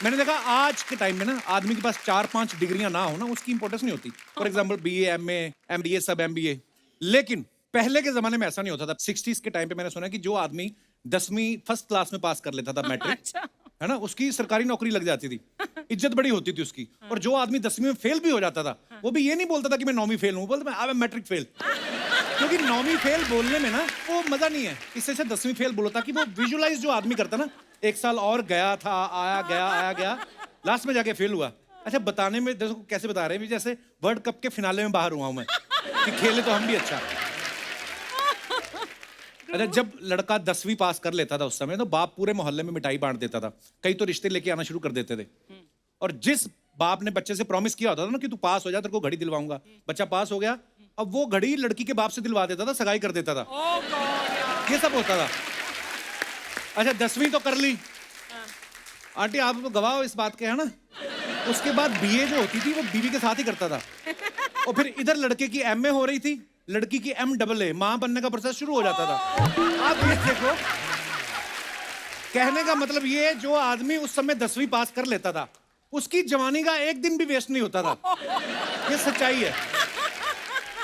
मैंने देखा आज के टाइम में ना आदमी के पास 4-5 डिग्रियां ना हो ना उसकी इंपॉर्टेंस नहीं होती। For example BA, MA, MBA, सब एमबीए। लेकिन पहले के जमाने में ऐसा नहीं होता था। 60s के टाइम पे मैंने सुना कि जो आदमी 10वीं फर्स्ट क्लास में पास कर लेता था मैट्रिक, अच्छा। है ना, उसकी सरकारी नौकरी लग जाती थी, इज्जत बड़ी होती थी उसकी। और जो आदमी 10वीं में फेल भी हो जाता था, वो भी ये नहीं बोलता था कि मैं 9वीं फेल हूँ, बोलता मैं मैट्रिक फेल। क्योंकि 9वीं फेल बोलने में ना वो मजा नहीं है, इससे अच्छा 10वीं फेल बोलो, ताकि वो विजुअलाइज जो आदमी करता ना, एक साल और गया था, आया गया, लास्ट में जाके फेल हुआ। अच्छा, बताने में देखो कैसे बता रहे हैं, जैसे वर्ल्ड कप के फिनाले में बाहर हुआ हूं मैं कि खेले तो हम भी अच्छा। अच्छा, जब लड़का 10वीं पास कर लेता था उस समय, तो बाप पूरे मोहल्ले में मिठाई बांट देता था, कई तो रिश्ते लेके आना शुरू कर देते थे। और जिस बाप ने बच्चे से प्रॉमिस किया होता था ना कि तू पास हो जा, तेरे को घड़ी दिलवाऊंगा, बच्चा पास हो गया, अब वो घड़ी लड़की के बाप से दिलवा देता था, सगाई कर देता था। ये सब होता था। अच्छा, 10वीं तो कर ली आंटी, आप तो गवाह हो इस बात के, है ना। उसके बाद बीए जो होती थी वो बीवी के साथ ही करता था। और फिर इधर लड़के की एमए हो रही थी, लड़की की MAA, मां बनने का प्रोसेस शुरू हो जाता था। आप ये देखो, कहने का मतलब ये, जो आदमी उस समय 10वीं पास कर लेता था, उसकी जवानी का एक दिन भी वेस्ट नहीं होता था। ये सच्चाई है।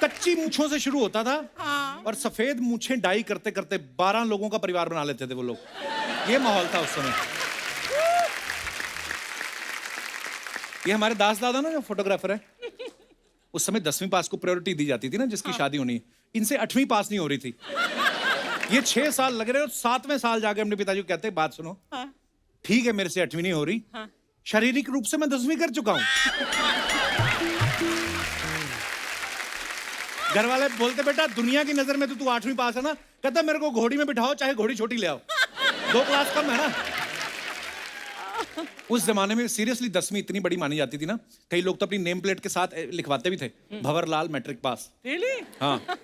कच्ची मूंछों से शुरू होता था और सफेद मूंछें डाई करते करते 12 लोगों का परिवार बना लेते थे वो लोग। ये माहौल था उस समय। ये हमारे दास दादा ना जो फोटोग्राफर है, उस समय 10वीं पास को प्रायोरिटी दी जाती थी ना, जिसकी शादी होनी है। इनसे 8वीं पास नहीं हो रही थी। ये 6 साल लग रहे, और 7वें साल जाके अपने पिताजी को कहते हैं, बात सुनो, ठीक है मेरे से 8वीं नहीं हो रही, शारीरिक रूप से मैं 10वीं कर चुका हूं। घर वाले बोलते, बेटा दुनिया की नजर में तो तू 8वीं पास है ना, कहता मेरे को घोड़ी में बिठाओ, चाहे घोड़ी छोटी ले आओ, 2 क्लास कम है ना। उस जमाने में सीरियसली 10वीं इतनी बड़ी मानी जाती थी ना, कई लोग तो अपनी नेम प्लेट के साथ लिखवाते भी थे, भंवरलाल मैट्रिक पास। हाँ।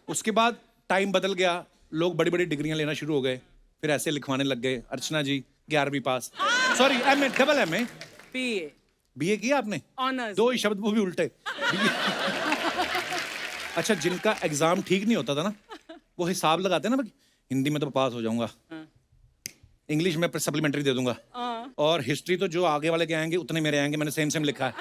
उसके बाद टाइम बदल गया, लोग बड़ी बड़ी डिग्रियां लेना शुरू हो गए, फिर ऐसे लिखवाने लग गए, अर्चना जी 11वीं पास, sorry MA, double MA, BA किया आपने, ऑनर्स, 2 ही शब्द वो भी उल्टे। अच्छा, जिनका एग्जाम ठीक नहीं होता था ना, वो हिसाब लगाते ना, हिंदी में तो पास हो जाऊंगा, इंग्लिश में सप्लीमेंट्री दे दूंगा, और हिस्ट्री तो जो आगे वाले के आएंगे उतने मेरे आएंगे, मैंने सेम लिखा है,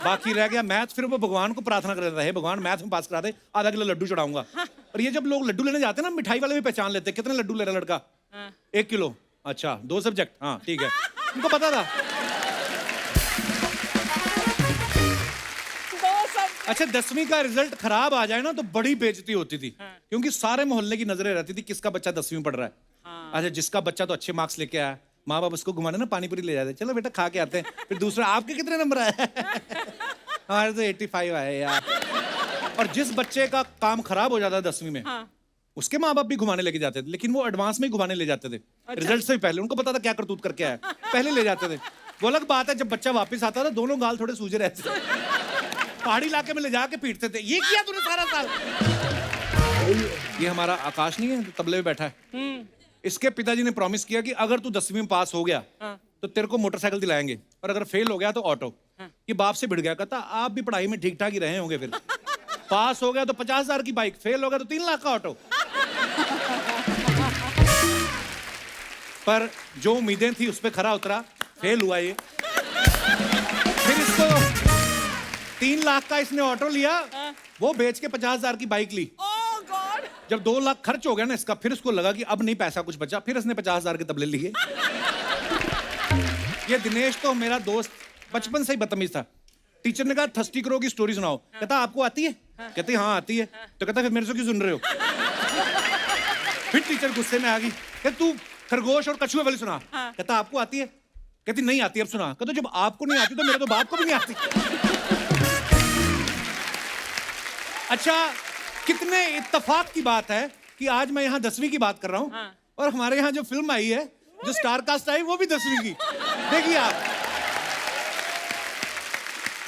बाकी रह गया मैथ। फिर वो भगवान को प्रार्थना कर देता है, भगवान मैथ में पास करा दे, आधा किलो लड्डू चढ़ाऊंगा। और ये जब लोग लड्डू लेने जाते हैं ना, मिठाई वाले भी पहचान लेते, कितने लड्डू ले रहा लड़का, 1 किलो, अच्छा 2 सब्जेक्ट, हाँ ठीक है, उनको पता था। अच्छा, 10वीं का रिजल्ट खराब आ जाए ना तो बड़ी बेइज्जती होती थी, क्योंकि सारे मोहल्ले की नजरें रहती थी किसका बच्चा 10वीं में पढ़ रहा है। अच्छा, जिसका बच्चा तो अच्छे मार्क्स लेके आया, माँ बाप उसको घुमाने ना पानी पूरी ले जाते, चलो बेटा खा के आते हैं। फिर दूसरा, आपके कितने नंबर आए? हमारे तो 85 आए यार। और जिस बच्चे का काम खराब हो जाता 10वीं में, उसके माँ बाप भी घुमाने लेके जाते थे, लेकिन वो एडवांस में ही घुमाने ले जाते थे। रिजल्ट से भी पहले उनको पता था क्या करतूत करके आया, पहले ले जाते थे। वो अलग बात है, जब बच्चा वापस आता था, दोनों गाल थोड़े सूजे रहते थे, पहाड़ी इलाके में ले जाके पीटते थे, ये किया तूने सारा साल। ये हमारा आकाश नहीं है, तबले में बैठा है, इसके पिताजी ने प्रॉमिस किया कि अगर तू 10वीं में पास हो गया तो तेरे को मोटरसाइकिल दिलाएंगे, और अगर फेल हो गया तो ऑटो। ये बाप से भिड़ गया, कहता आप भी पढ़ाई में ठीक ठाक ही रहे होंगे, फिर पास हो गया तो 50,000 की बाइक, फेल हो गया तो 3 लाख का ऑटो। पर जो उम्मीदें थी उस पर खरा उतरा, फेल हुआ ये। फिर इसको 3 लाख का इसने ऑटो लिया, वो बेच के 50,000 की बाइक ली। जब 2 लाख खर्च हो गया ना इसका, फिर उसको लगा कि अब नहीं पैसा कुछ बचा, फिर इसने 50,000 के तबले लिए। ये दिनेश तो मेरा दोस्त बचपन से ही बदतमीज था। टीचर ने कहा थर्स्टी क्रो की स्टोरी सुनाओ, कहता आपको आती है? कहते हाँ आती है। तो कहता फिर मेरे से क्यों सुन रहे हो? फिर टीचर गुस्से में आ गई, कहता तू खरगोश और कछुए वाली सुना। कहता आपको आती है? कहती नहीं आती, अब सुना। कहता जब आपको नहीं आती तो मेरे तो बाप को भी नहीं आती। अच्छा, कितने इत्तेफाक की बात है कि आज मैं यहाँ 10वीं की बात कर रहा हूँ, और हमारे यहाँ जो फिल्म आई है, जो स्टार कास्ट आई, वो भी 10वीं की। देखिए आप,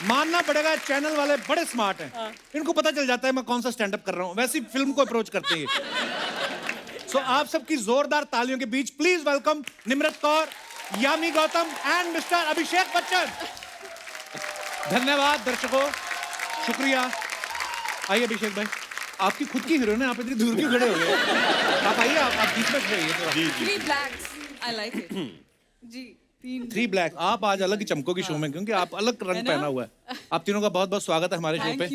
मानना पड़ेगा चैनल वाले बड़े स्मार्ट हैं, इनको पता चल जाता है मैं कौन सा स्टैंड अप कर रहा हूँ, वैसी फिल्म को अप्रोच करते हैं। सो आप सबकी जोरदार तालियों के बीच please welcome Nimrat Kaur, Yami Gautam and mister Abhishek Bachchan. धन्यवाद दर्शकों, शुक्रिया। आइए अभिषेक भाई, आपकी खुद की हीरोइन है, आप इतनी दूर क्यों खड़े हो गए? आप आइए, आप बीच में खड़े होइए थोड़ा। Three blacks. I like it. जी। 3 ब्लैक। आप आज अलग ही चमकोगी शो में, क्योंकि आप अलग रंग पहना हुआ है। आप तीनों का बहुत बहुत स्वागत है हमारे शो पे।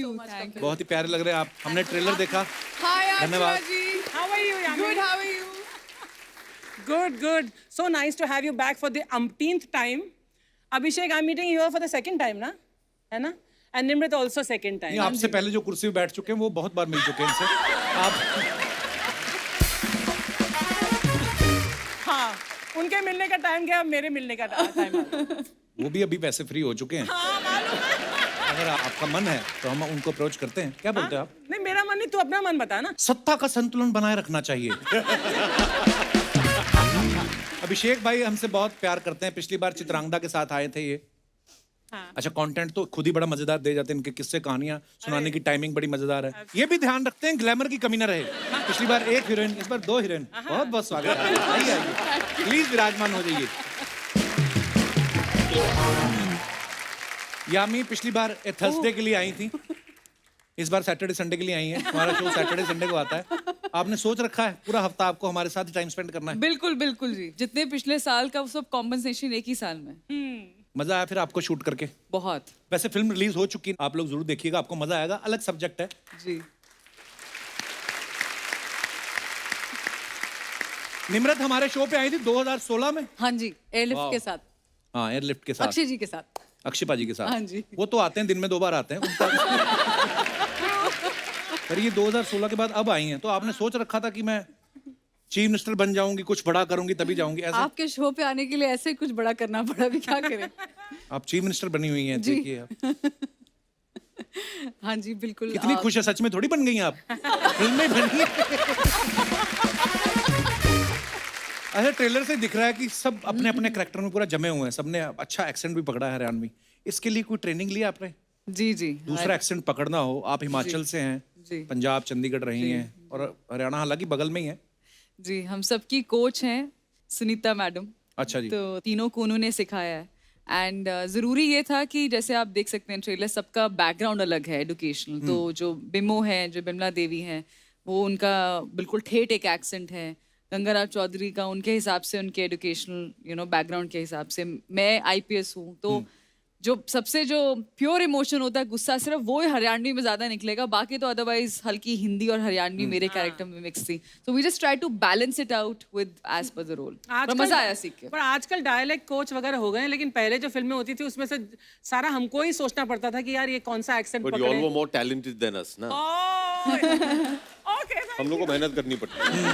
बहुत ही प्यारे लग रहे हैं आप। हमने ट्रेलर देखा। धन्यवाद। How are you, Yami? Good, how are you? Good, good. So nice to have you back for the umpteenth time. Abhishek, I'm meeting you here for the second time, ना? है ना? And Nimrit also second time. नहीं, आपसे पहले जो कुर्सी पे बैठ चुके हैं वो बहुत बार मिल चुके हैं इनसे। आप हाँ, उनके मिलने का टाइम गया, अब मेरे मिलने का टाइम आ गया। वो भी अभी पैसे फ्री हो चुके हैं। हाँ, मालूम है। अगर आपका मन है तो हम उनको अप्रोच करते हैं। क्या बोलते हैं आप? नहीं, मेरा मन नहीं, तू अपना मन बता ना। सत्ता का संतुलन बनाए रखना चाहिए। अभिषेक भाई हमसे बहुत प्यार करते हैं। पिछली बार चित्रांगदा के साथ आए थे ये। हाँ। अच्छा, कंटेंट तो खुद ही बड़ा मजेदार दे जाते हैं। इनके किस्से कहानियां सुनाने की टाइमिंग बड़ी मजेदार है। ये भी ध्यान रखते हैं ग्लैमर की कमी ना रहे। पिछली बार 1 हीरोइन, इस बार 2 हीरोइन। बहुत बहुत स्वागत है। आइए आइए, प्लीज विराजमान हो जाइए। यामी पिछली बार थर्सडे के लिए आई थी, इस बार सैटरडे संडे के लिए आई है। हमारा शो सैटरडे संडे को आता है। आपने सोच रखा है पूरा हफ्ता आपको हमारे साथ टाइम स्पेंड करना है? बिल्कुल बिल्कुल जी, जितने पिछले साल का वो सब कॉम्पनसेशन एक ही साल में। मजा आया फिर आपको शूट करके? बहुत। वैसे फिल्म रिलीज हो चुकी है, आप लोग जरूर देखिएगा, आपको मजा आएगा। अलग सब्जेक्ट है जी। निम्रत हमारे शो पे आई थी 2016 में। हाँ जी, एयरलिफ्ट वाह। के साथ, हाँ, एयरलिफ्ट के साथ, अक्षय जी के साथ। अक्षय पाजी के साथ। हाँ जी। वो तो आते हैं दिन में 2 बार आते हैं। पर ये 2016 के बाद अब आई हैं, तो आपने सोच रखा था कि मैं चीफ मिनिस्टर बन जाऊंगी, कुछ बड़ा करूंगी तभी जाऊंगी, ऐसा? आपके शो पे आने के लिए ऐसे कुछ बड़ा करना पड़ा, भी क्या करें। आप चीफ मिनिस्टर बनी हुई हैं, जी। देखिए आप। हाँ जी बिल्कुल। कितनी खुश है, सच में थोड़ी बन गई हैं आप, फिल्म में बनी है। अच्छा, ट्रेलर से दिख रहा है कि सब अपने अपने कैरेक्टर में पूरा जमे हुए हैं। सबने अच्छा एक्सेंट भी पकड़ा है हरियाणवी। इसके लिए कोई ट्रेनिंग ली आपने? जी जी। दूसरा एक्सेंट पकड़ना हो, आप हिमाचल से हैं, जी। पंजाब चंडीगढ़ रही हैं, और हरियाणा हालांकि बगल में ही है। जी, हम सबकी कोच हैं सुनीता मैडम। अच्छा जी। तो तीनों को उन्होंने सिखाया है। एंड ज़रूरी ये था कि जैसे आप देख सकते हैं ट्रेलर, सबका बैकग्राउंड अलग है एजुकेशनल। तो जो बिमो है, जो बिमला देवी हैं, वो उनका बिल्कुल ठेठ एक एक्सेंट है। गंगाराव चौधरी का उनके हिसाब से, उनके एजुकेशनल बैकग्राउंड के हिसाब से। मैं आईपीएस हूँ, तो जो सबसे जो प्योर इमोशन होता है, गुस्सा, सिर्फ वो हरियाणवी में ज्यादा निकलेगा। बाकी तो अदरवाइज हल्की हिंदी और हरियाणवी मेरे कैरेक्टर में मिक्स थी। So we just try to balance it out with as per the role. मजा आया सीख के। पर आजकल डायलेक्ट कोच वगैरह हो गए हैं, लेकिन पहले जो फिल्में होती थी उसमें से सारा हमको ही सोचना पड़ता था कि यार ये कौन सा accent But you all were more talented than us, ना? ओके, हम लोग को मेहनत करनी पड़ती है।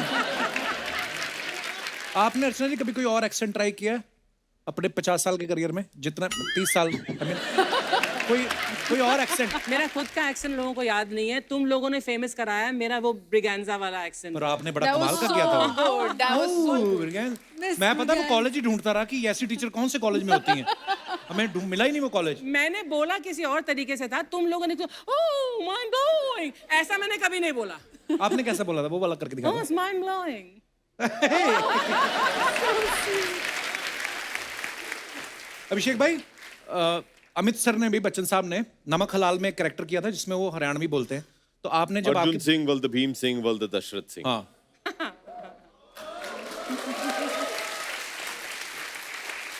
आपने अर्चना जी कभी कोई और एक्सेंट ट्राई किया है अपने 50 साल के करियर में? जितना 30 साल, I mean, कोई और एक्सेंट? मेरा खुद का एक्सेंट लोगों को याद नहीं है। तुम लोगों ने फेमस कराया है मेरा वो ब्रिगेंजा वाला एक्सेंट। पर आपने बड़ा कमाल का किया था। ओह, मैं पता वो कॉलेज ही ढूंढता रहा कि ऐसी टीचर कौन से कॉलेज में होती हैं। हमें मिला ही नहीं वो कॉलेज। मैंने बोला किसी और तरीके से था, तुम लोगों ने ओह माइंड ब्लोइंग, ऐसा मैंने कभी नहीं बोला। आपने कैसा बोला था? वो वाला करके दिखा दो। Mind blowing. अभिषेक भाई, अमित सर ने भी, बच्चन साहब ने नमक हलाल में एक कैरेक्टर किया था जिसमें वो हरियाणवी बोलते हैं। तो आपने जब अर्जुन सिंह वल्द भीम सिंह वल्द दशरथ सिंह। हाँ,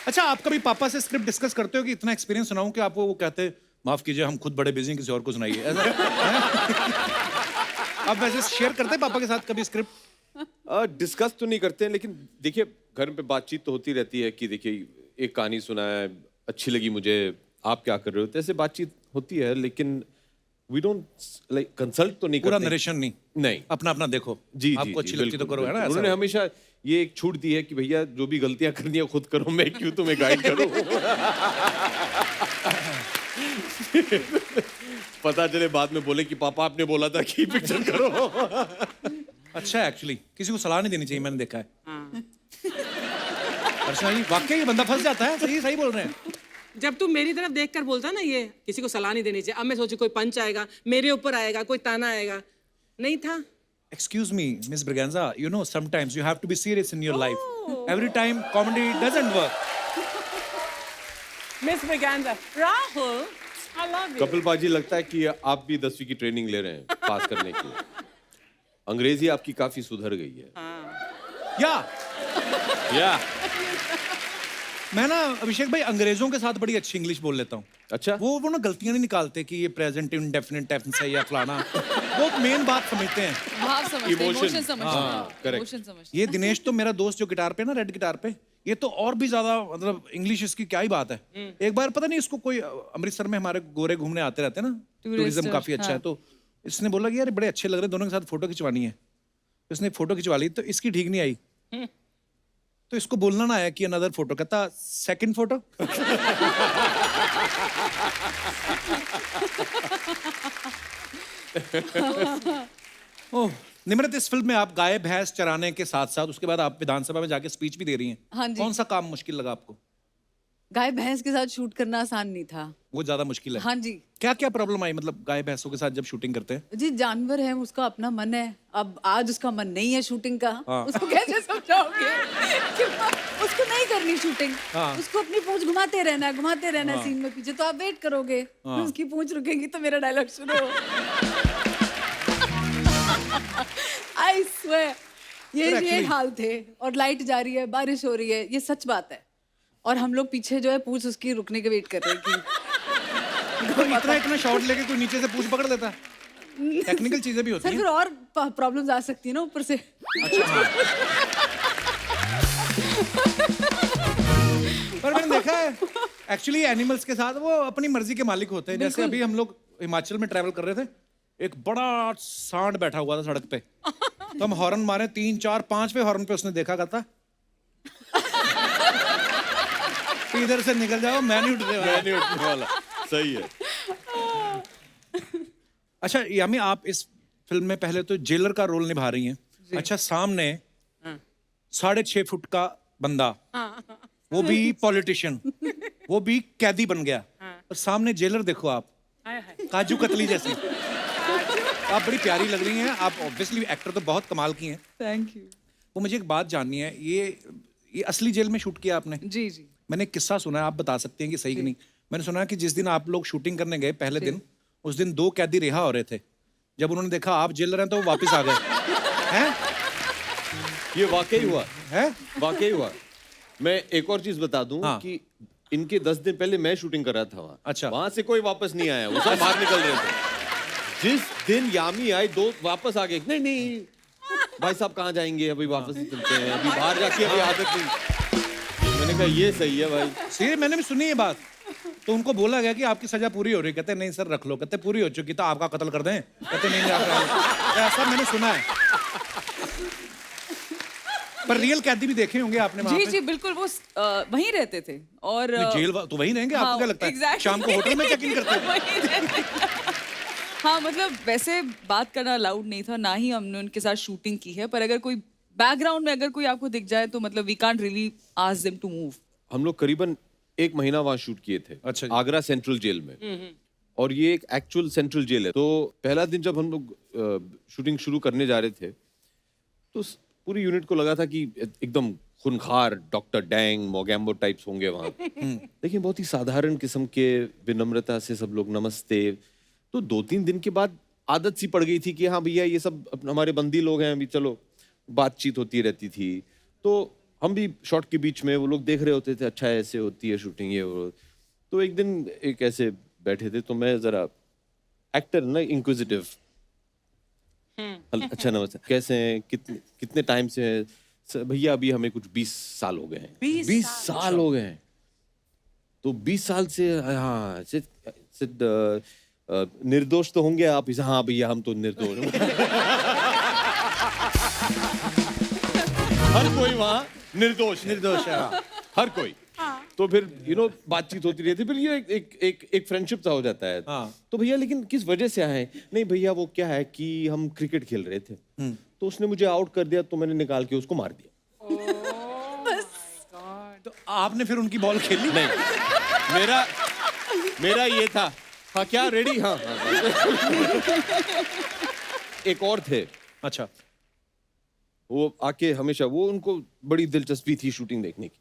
अच्छा, आप कभी पापा से स्क्रिप्ट डिस्कस करते हो कि इतना एक्सपीरियंस सुनाऊं कि आपको वो कहते हैं माफ कीजिए हम खुद बड़े बिजी हैं, किसी और को सुनाइए, आप वैसे शेयर करते हैं पापा के साथ कभी स्क्रिप्ट? डिस्कस तो नहीं करते हैं, लेकिन देखिए घर पे बातचीत तो होती रहती है कि देखिए एक कहानी सुना है, अच्छी लगी मुझे, आप क्या कर रहे हो, तो ऐसे बातचीत होती है। लेकिन वी डोंट लाइक कंसल्ट तो नहीं पूरा करते। नरेशन नहीं, नहीं, अपना अपना देखो। जी आपको अच्छी लगती तो करो, है ना? उन्होंने हमेशा ये एक छूट दी है कि भैया जो भी गलतियां करनी है खुद करो, मैं क्यों तुम्हें गाइड करूं। पता चले बाद में बोले कि पापा आपने बोला था कि पिक्चर करो। अच्छा, एक्चुअली किसी को सलाह नहीं देनी चाहिए, मैंने देखा है। अर्चना जी, वाकई ये बंदा फंस जाता है। सही बोल रहे हैं। जब तू मेरी तरफ देखकर बोलता ना ये किसी को सलाह नहीं देनी चाहिए, अब मैं सोचू कोई पंच आएगा, मेरे ऊपर आएगा, कोई ताना आएगा, नहीं था। Excuse me, Miss Braganza, you know sometimes you have to be serious in your life. Every time comedy doesn't work. Miss Braganza, Rahul, I love you. Kapil पाजी, लगता है कि आप भी 10वीं की ट्रेनिंग ले रहे हैं पास करने की। अंग्रेजी आपकी काफी सुधर गई है। या मैं ना अभिषेक भाई अंग्रेजों के साथ बड़ी अच्छी इंग्लिश बोल लेता हूँ। अच्छा। वो ना गलतियां नहीं निकालते कि ये प्रेजेंट इंडेफिनिट टेंस है या फलाना। वो मेन बात समझते हैं। भाव समझते हैं, Emotion. इमोशन समझते हाँ, हैं, correct. इमोशन समझते ये दिनेश तो मेरा दोस्त जो गिटार पे ना रेड गिटार पे, ये तो और भी ज्यादा मतलब इंग्लिश इसकी क्या ही बात है। एक बार पता नहीं इसको कोई अमृतसर में हमारे गोरे घूमने आते रहते हैं ना, टूरिज्म काफी अच्छा है, तो इसने बोला कि यार बड़े अच्छे लग रहे हैं, दोनों के साथ फोटो खिंचवानी है। तो इसने फोटो खिंचवा ली, तो इसकी ठीक नहीं आई, तो इसको बोलना ना आया कि अनदर फोटो, कहता सेकंड फोटो। ओह निम्रत, इस फिल्म में आप गाय भैंस चराने के साथ साथ उसके बाद आप विधानसभा में जाके स्पीच भी दे रही हैं। हाँ जी। कौन सा काम मुश्किल लगा आपको? गाय भैंस के साथ शूट करना आसान नहीं था। वो ज्यादा मुश्किल है। हाँ जी। क्या क्या प्रॉब्लम आई मतलब गाय भैंसों के साथ जब शूटिंग करते हैं? जी जानवर है, उसका अपना मन है। अब आज उसका मन नहीं है शूटिंग का, हाँ। उसको कैसे समझाओगे कि उसको नहीं करनी शूटिंग। हाँ। उसको अपनी पूंछ घुमाते रहना सीन में पीछे, तो आप वेट करोगे। उसकी पूंछ रुकेगी तो मेरा डायलॉग शुरू हो। आई स्वेयर ये हाल थे। और लाइट जा रही है, बारिश हो रही है, ये सच बात है। और हम लोग पीछे जो है पूंछ उसकी रुकने के वेट कर रहे हैं कि तो इतना शॉट लेके कोई नीचे से पूंछ पकड़ लेता है। टेक्निकल चीजें भी होती सर हैं। फिर और प्रॉब्लम्स आ सकती है ना ऊपर से। अच्छा हाँ। पर मैंने देखा है एक्चुअली एनिमल्स के साथ वो अपनी मर्जी के मालिक होते हैं। जैसे अभी हम लोग हिमाचल में ट्रैवल कर रहे थे, एक बड़ा सांड बैठा हुआ था सड़क पे, तो हम हॉर्न मारे 3 4 5वें हॉर्न पे उसने देखा करता इधर से निकल जाओ, मैं नहीं उठने वाला। मैं नहीं उठने वाला। सही है। अच्छा यामी, आप इस फिल्म में पहले तो जेलर का रोल निभा रही हैं। अच्छा, सामने 6.5 फुट का बंदा, वो भी पॉलिटिशियन, वो भी कैदी बन गया, और सामने जेलर देखो आप, काजू कतली जैसी। आप बड़ी प्यारी लग रही हैं। आप ऑब्वियसली एक्टर तो बहुत कमाल की हैं। Thank you. वो मुझे एक बात जाननी है, ये असली जेल में शूट किया आपने? जी जी। मैंने एक किस्सा सुना है, आप बता सकते हैं कि सही कि नहीं। मैंने सुना कि जिस दिन आप लोग शूटिंग करने गए पहले दिन, उस दिन 2 कैदी रिहा हो रहे थे। जब उन्होंने देखा आप जेलर हैं तो वो वापस आ गए। हैं? ये वाकई हुआ है? वाकई हुआ। मैं एक और चीज बता दूं हाँ। कि इनके 10 दिन पहले मैं शूटिंग कर रहा था वहाँ। अच्छा। वहां से कोई वापस नहीं आया, वो सब बाहर निकल रहे थे। जिस दिन यामी आई 2 वापस आ गए। नहीं भाई साहब कहाँ जाएंगे, अभी वापस ही चलते हैं, अभी बाहर जाके अभी आदत नहीं। मैंने कहा ये सही है भाई। सीरियस, मैंने भी सुनी ये बात। तो उनको बोला गया कि आपकी सजा पूरी हो रही है, कहते नहीं सर रख लो, कहते पूरी हो चुकी तो आपका कत्ल कर दें, कहते नहीं ऐसा मैंने सुना है। पर रियल कैदी भी देखे होंगे आपने वहाँ जी पे? जी बिल्कुल, वो वहीं रहते थे। और जेल तो वही रहेंगे। हाँ, आपको क्या लगता है exactly. शाम को होटल में चेक इन करते हैं? वहीं रहते थे। हाँ मतलब वैसे बात करना अलाउड नहीं था, ना ही हमने उनके साथ शूटिंग की है। पर अगर कोई बैकग्राउंड में अगर कोई आपको दिख जाए तो मतलब we can't really ask them to move. हम लोग करीबन 1 महीना वहाँ शूट किए थे। अच्छा जी। आगरा सेंट्रल जेल में। और ये एक एक्चुअल सेंट्रल जेल है। तो पहला दिन जब हम लोग शूटिंग शुरू करने जा रहे थे, तो पूरी यूनिट को लगा था कि एकदम खूनखार डॉक्टर डैंग मोगैम्बो टाइप्स होंगे वहाँ। लेकिन बहुत ही साधारण किस्म के, विनम्रता से सब लोग नमस्ते। तो 2-3 दिन के बाद आदत सी पड़ गई थी कि हाँ भैया ये सब हमारे बंदी लोग हैं, अभी चलो बातचीत होती रहती थी। तो हम भी शॉट के बीच में वो लोग देख रहे होते थे, अच्छा ऐसे होती है शूटिंग ये वो। तो एक दिन एक ऐसे बैठे थे, तो मैं जरा एक्टर ना इंक्विजिटिव, अच्छा नमस्ते, कैसे हैं, कितने टाइम से हैं? भैया अभी हमें कुछ 20 साल हो गए हैं। 20 साल हो गए हैं। तो 20 साल से हाँ निर्दोष तो होंगे आप? हाँ भैया हम तो निर्दोष। हर कोई वहाँ निर्दोष है। हर कोई। तो फिर बातचीत होती रहती, फिर ये एक फ्रेंडशिप सा हो जाता है। तो भैया लेकिन किस वजह से आए? नहीं भैया वो क्या है कि हम क्रिकेट खेल रहे थे, तो उसने मुझे आउट कर दिया, तो मैंने निकाल के उसको मार दिया। तो आपने फिर उनकी बॉल खेली? नहीं, मेरा ये था, हाँ क्या रेडी? हाँ। एक और थे। अच्छा। वो आके हमेशा, वो उनको बड़ी दिलचस्पी थी शूटिंग देखने की।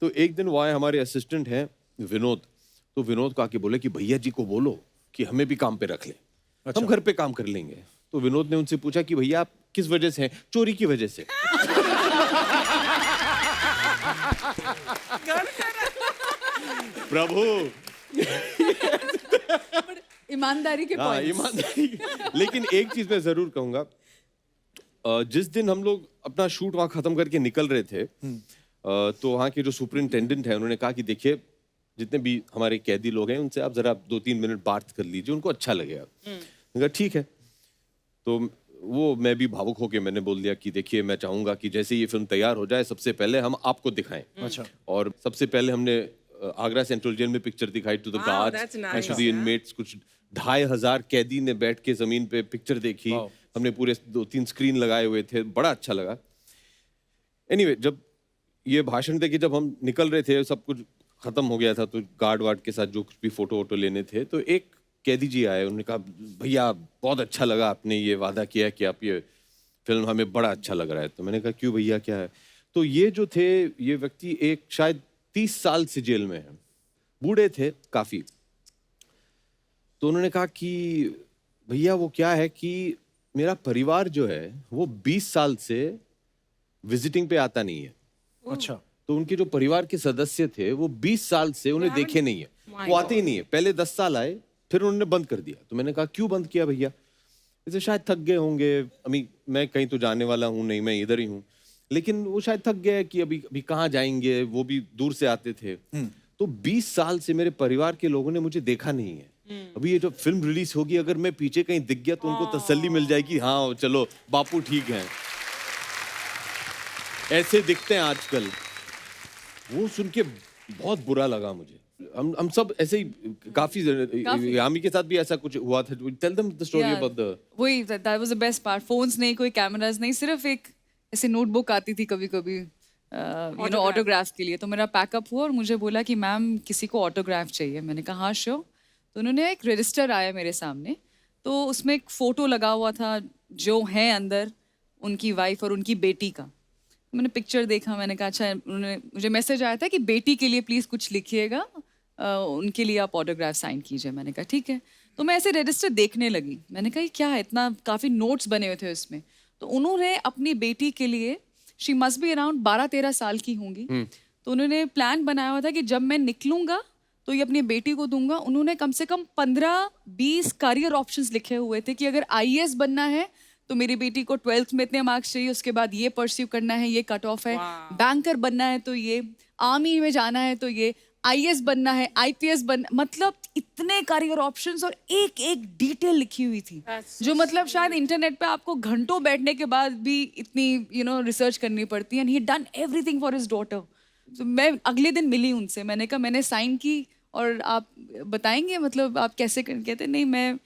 तो एक दिन वो आए, हमारे असिस्टेंट हैं विनोद। तो विनोद को आके बोले कि भैया जी को बोलो कि हमें भी काम पे रख ले। अच्छा। हम घर पे काम कर लेंगे। तो विनोद ने उनसे पूछा कि भैया आप किस वजह से हैं? चोरी की वजह से। प्रभु। ईमानदारी के हाँ, पॉइंट्स। ईमानदारी। लेकिन एक चीज मैं जरूर कहूंगा, जिस दिन हम लोग अपना शूट वहां खत्म करके निकल रहे थे, तो वहाँ के जो सुपरिंटेंडेंट है उन्होंने कहा कि देखिए जितने भी हमारे कैदी लोग हैं उनसे आप जरा 2-3 मिनट बात कर लीजिए, उनको अच्छा लगेगा। मैंने कहा ठीक है। तो वो मैं भी भावुक होके मैंने बोल दिया कि देखिए मैं चाहूंगा कि जैसे ये फिल्म तैयार हो जाए सबसे पहले हम आपको दिखाएं। अच्छा। और सबसे पहले हमने आगरा सेंट्रल जेल में पिक्चर दिखाई to the Wow, guards that's and nice, to the yeah. Inmates. कुछ 2500 कैदी ने बैठ के जमीन पे पिक्चर देखी। Wow. हमने पूरे 2-3 स्क्रीन लगाए हुए थे, बड़ा अच्छा लगा। एनीवे, जब ये भाषण दे के जब हम निकल रहे थे, सब कुछ खत्म हो गया था, तो गार्ड वार्ड के साथ जो कुछ भी फोटो वोटो लेने थे, तो एक कैदी जी आए, उन्होंने कहा भैया बहुत अच्छा लगा, आपने ये वादा किया कि आप ये फिल्म, हमें बड़ा अच्छा लग रहा है। तो मैंने कहा क्यों भैया, क्या है? तो ये जो थे, ये व्यक्ति एक शायद 30 साल से जेल में है, बूढ़े थे काफी। तो उन्होंने कहा कि भैया वो क्या है कि मेरा परिवार जो है वो 20 साल से विजिटिंग पे आता नहीं है। अच्छा। तो उनके जो परिवार के सदस्य थे वो 20 साल से उन्हें देखे नहीं है, वो आते ही नहीं है। पहले 10 साल आए, फिर उन्होंने बंद कर दिया। तो मैंने कहा क्यों बंद किया भैया? जैसे शायद थक गए होंगे, अभी मैं कहीं तो जाने वाला हूँ नहीं, मैं इधर ही हूँ, लेकिन वो शायद थक गए कि अभी अभी कहाँ जाएंगे, वो भी दूर से आते थे। तो 20 साल से मेरे परिवार के लोगों ने मुझे देखा नहीं है। अभी ये जो फिल्म रिलीज होगी, अगर मैं पीछे कहीं दिख गया तो उनको तसल्ली मिल जाएगी, हाँ चलो बापू ठीक है। ऐसे दिखते हैं आजकल। वो सुन के बहुत बुरा लगा मुझे। हम सब ऐसे ही काफी यामी के साथ भी ऐसा कुछ हुआ था। Tell them the story about the. वही, that was the best part. Phones नहीं, कोई कैमरास नहीं, सिर्फ एक ऐसे नोटबुक आती थी कभी कभी यू नो ऑटोग्राफ के लिए। तो मेरा पैकअप हुआ और मुझे बोला कि मैम किसी को ऑटोग्राफ चाहिए। मैंने कहा हाँ श्योर। तो उन्होंने एक रजिस्टर आया मेरे सामने, तो उसमें एक फोटो लगा हुआ था जो है अंदर उनकी वाइफ और उनकी बेटी का। मैंने पिक्चर देखा, मैंने कहा अच्छा। उन्होंने मुझे मैसेज आया था कि बेटी के लिए प्लीज़ कुछ लिखिएगा, उनके लिए आप ऑटोग्राफ साइन कीजिए। मैंने कहा ठीक है। तो मैं ऐसे रजिस्टर देखने लगी, मैंने कहा ये क्या है, इतना काफ़ी नोट्स बने हुए थे उसमें। तो उन्होंने अपनी बेटी के लिए, शी मस्ट बी अराउंड 12-13 साल की होंगी, तो उन्होंने प्लान बनाया हुआ था कि जब मैं निकलूंगा तो ये अपनी बेटी को दूंगा। उन्होंने कम से कम 15-20 करियर ऑप्शंस लिखे हुए थे कि अगर IAS बनना है तो मेरी बेटी को 12th में इतने मार्क्स चाहिए, उसके बाद ये परस्यू करना है, ये कट ऑफ है, बैंकर बनना है तो ये, आर्मी में जाना है तो ये, IAS बनना है, IPS बनना, मतलब इतने करियर ऑप्शंस और एक एक डिटेल लिखी हुई थी जो मतलब शायद इंटरनेट पे आपको घंटों बैठने के बाद भी इतनी यू नो रिसर्च करनी पड़ती है। And he done everything for his daughter. तो मैं अगले दिन मिली उनसे, मैंने कहा मैंने साइन की और आप बताएंगे मतलब आप कैसे कहते नहीं मैम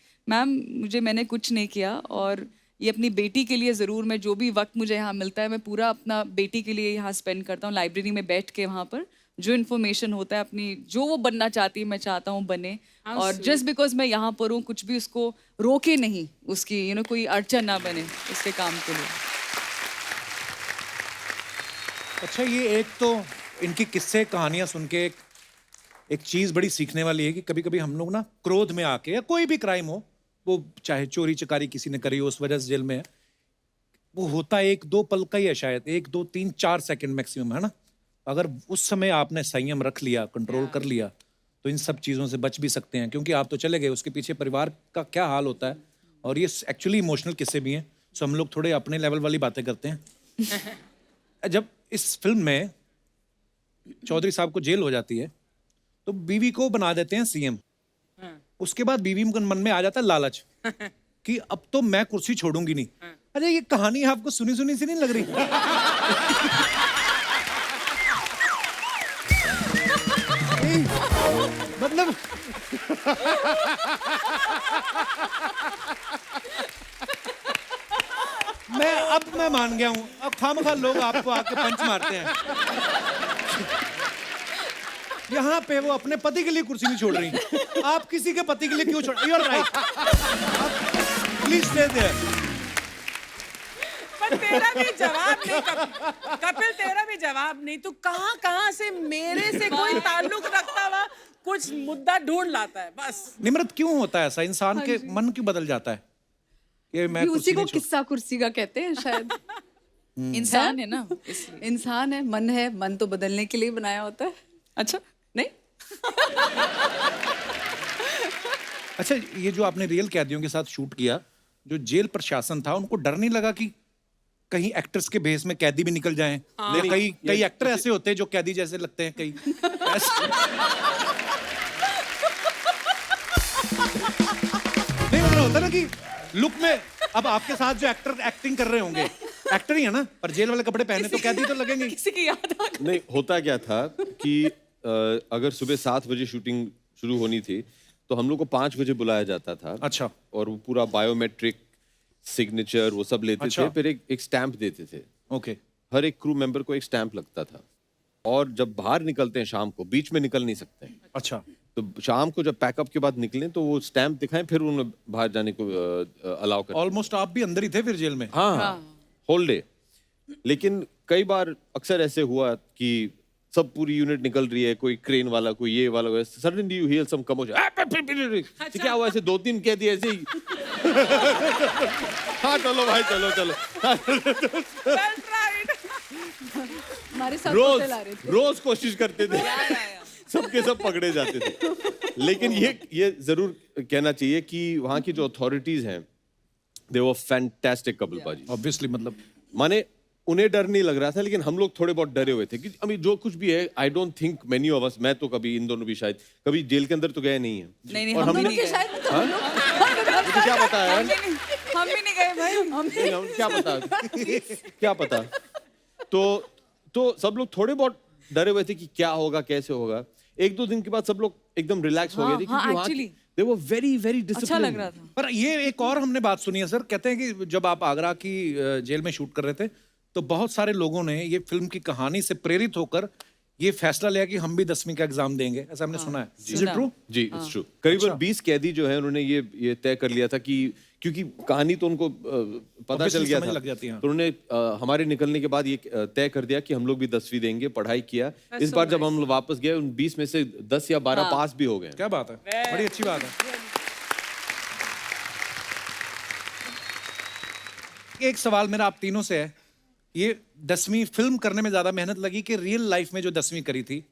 मैंने कुछ नहीं किया, और ये अपनी बेटी के लिए ज़रूर, मैं जो भी वक्त मुझे यहाँ मिलता है मैं पूरा अपना बेटी के लिए यहाँ स्पेंड करता हूँ, लाइब्रेरी में बैठ के वहाँ पर जो इन्फॉर्मेशन होता है अपनी, जो वो बनना चाहती है मैं चाहता हूँ बने। और जस्ट बिकॉज मैं यहाँ पर हूँ कुछ भी उसको रोके नहीं, उसकी यू नो कोई अड़चन ना बने उसके काम के लिए। अच्छा, ये एक तो इनकी किस्से कहानियां सुन के एक चीज बड़ी सीखने वाली है कि कभी कभी हम लोग ना क्रोध में आके, या कोई भी क्राइम हो, वो चाहे चोरी चकारी किसी ने करी हो उस वजह से जेल में है, वो होता है 1-2 पल का ही है, शायद 1-2-3-4 सेकंड मैक्सिमम, है ना। अगर उस समय आपने संयम रख लिया, कंट्रोल कर लिया, तो इन सब चीज़ों से बच भी सकते हैं। क्योंकि आप तो चले गए, उसके पीछे परिवार का क्या हाल होता है, और ये एक्चुअली इमोशनल किस्से भी हैं। सो हम लोग थोड़े अपने लेवल वाली बातें करते हैं। जब इस फिल्म में चौधरी साहब को जेल हो जाती है तो बीवी को बना देते हैं CM। उसके बाद बीवी के मन में आ जाता है लालच कि अब तो मैं कुर्सी छोड़ूंगी नहीं। अच्छा, ये कहानी आपको सुनी सुनी सी नहीं लग रही? मतलब मैं मान गया हूं, अब खामखा लोग आपको आके पंच मारते हैं। यहाँ पे वो अपने पति के लिए कुर्सी नहीं छोड़ रही, आप किसी के पति के लिए क्यों छोड़? You are right, please stay there. पर तेरा भी जवाब नहीं कपिल, तेरा भी जवाब नहीं। तू कहाँ से मेरे से कोई ताल्लुक रखता हुआ कुछ मुद्दा ढूंढ लाता है बस। निम्रत, क्यों होता है ऐसा? इंसान के मन क्यों बदल जाता है? ये मैं उसी को किस्सा कुर्सी का कहते हैं शायद। इंसान है ना, इसलिए इंसान है, मन तो बदलने के लिए बनाया होता है। अच्छा नहीं अच्छा, ये जो आपने रियल कैदियों के साथ शूट किया, जो जेल प्रशासन था, उनको डर नहीं लगा कि कहीं एक्टर्स के भेस में कैदी भी निकल जाएं? या कई एक्टर ऐसे होते हैं जो कैदी जैसे लगते हैं, कई नहीं, मतलब होता ना कि लुक में। अब आपके साथ जो एक्टर एक्टिंग कर रहे होंगे, एक्टर ही है ना, पर जेल वाले कपड़े पहने तो कैदी तो लगेंगे। किसी की याद आ गई। नहीं, होता क्या था कि अगर सुबह 7 बजे शूटिंग शुरू होनी थी तो हम लोग को 5 बजे बुलाया जाता था। अच्छा। और वो पूरा बायोमेट्रिक सिग्नेचर वो सब लेते अच्छा। थे, फिर एक स्टैंप देते थे। ओके। हर एक क्रू मेंबर को एक स्टैंप लगता था, और जब बाहर निकलते हैं शाम को, बीच में निकल नहीं सकते हैं, अच्छा। तो शाम को जब पैकअप के बाद निकलें तो वो स्टैंप दिखाएं, फिर उन्हें बाहर जाने को अलाउ करें। ऑलमोस्ट आप भी अंदर ही थे फिर जेल में? हाँ, होल डे। लेकिन कई बार अक्सर ऐसे हुआ कि सब पूरी यूनिट निकल रही है, कोई क्रेन वाला, कोई ये वाला, suddenly you hear some commotion. क्या हुआ? ऐसे 2-3 कह दिए ऐसे ही। हाँ चलो भाई, चलो चलो। Well tried. हमारे साथ रोज होटल आ रहे थे। रोज कोशिश करते थे, सबके सब पकड़े जाते थे। लेकिन ये जरूर कहना चाहिए कि वहाँ की जो अथॉरिटीज हैं, दे वर फैंटास्टिक कपल बाजी। ऑब्वियसली, मतलब माने उन्हें डर नहीं लग रहा था, लेकिन हम लोग थोड़े बहुत डरे हुए थे कि अभी जो कुछ भी है, I don't think many of us, मैं तो कभी, इन दोनों भी शायद कभी जेल के अंदर तो गए नहीं है। नहीं, और हम भी दोनों नहीं के गए। शायद में तो हम लोग मुझे क्या पता है, हम भी नहीं गए भाई। क्या पता, क्या पता। तो सब लोग थोड़े बहुत डरे हुए थे कि क्या होगा, कैसे होगा। 1-2 दिन के बाद सब लोग एकदम रिलैक्स हो गए थे, हाँ, क्योंकि वहाँ actually। they were very very अच्छा disciplined। लग रहा था। पर ये एक और हमने बात सुनी है सर, कहते हैं कि जब आप आगरा की जेल में शूट कर रहे थे तो बहुत सारे लोगों ने ये फिल्म की कहानी से प्रेरित होकर ये फैसला लिया कि हम भी 10वीं का एग्जाम देंगे, ऐसा हमने सुना है। Is it true? जी, इट्स ट्रू। करीबन 20 कैदी जो है, उन्होंने ये तय कर लिया था कि क्योंकि कहानी तो उनको पता चल Obviously गया समझ था, लग जाती है। तो उन्होंने हमारे निकलने के बाद ये तय कर दिया कि हम लोग भी 10वीं देंगे, पढ़ाई किया। इस बार जब हम लोग वापस गए, उन 20 में से 10 या 12 पास भी हो गए। क्या बात है, बड़ी अच्छी बात है। एक सवाल मेरा आप तीनों से है, ये 10वीं फिल्म करने में ज्यादा मेहनत लगी कि रियल लाइफ में जो 10वीं करी थी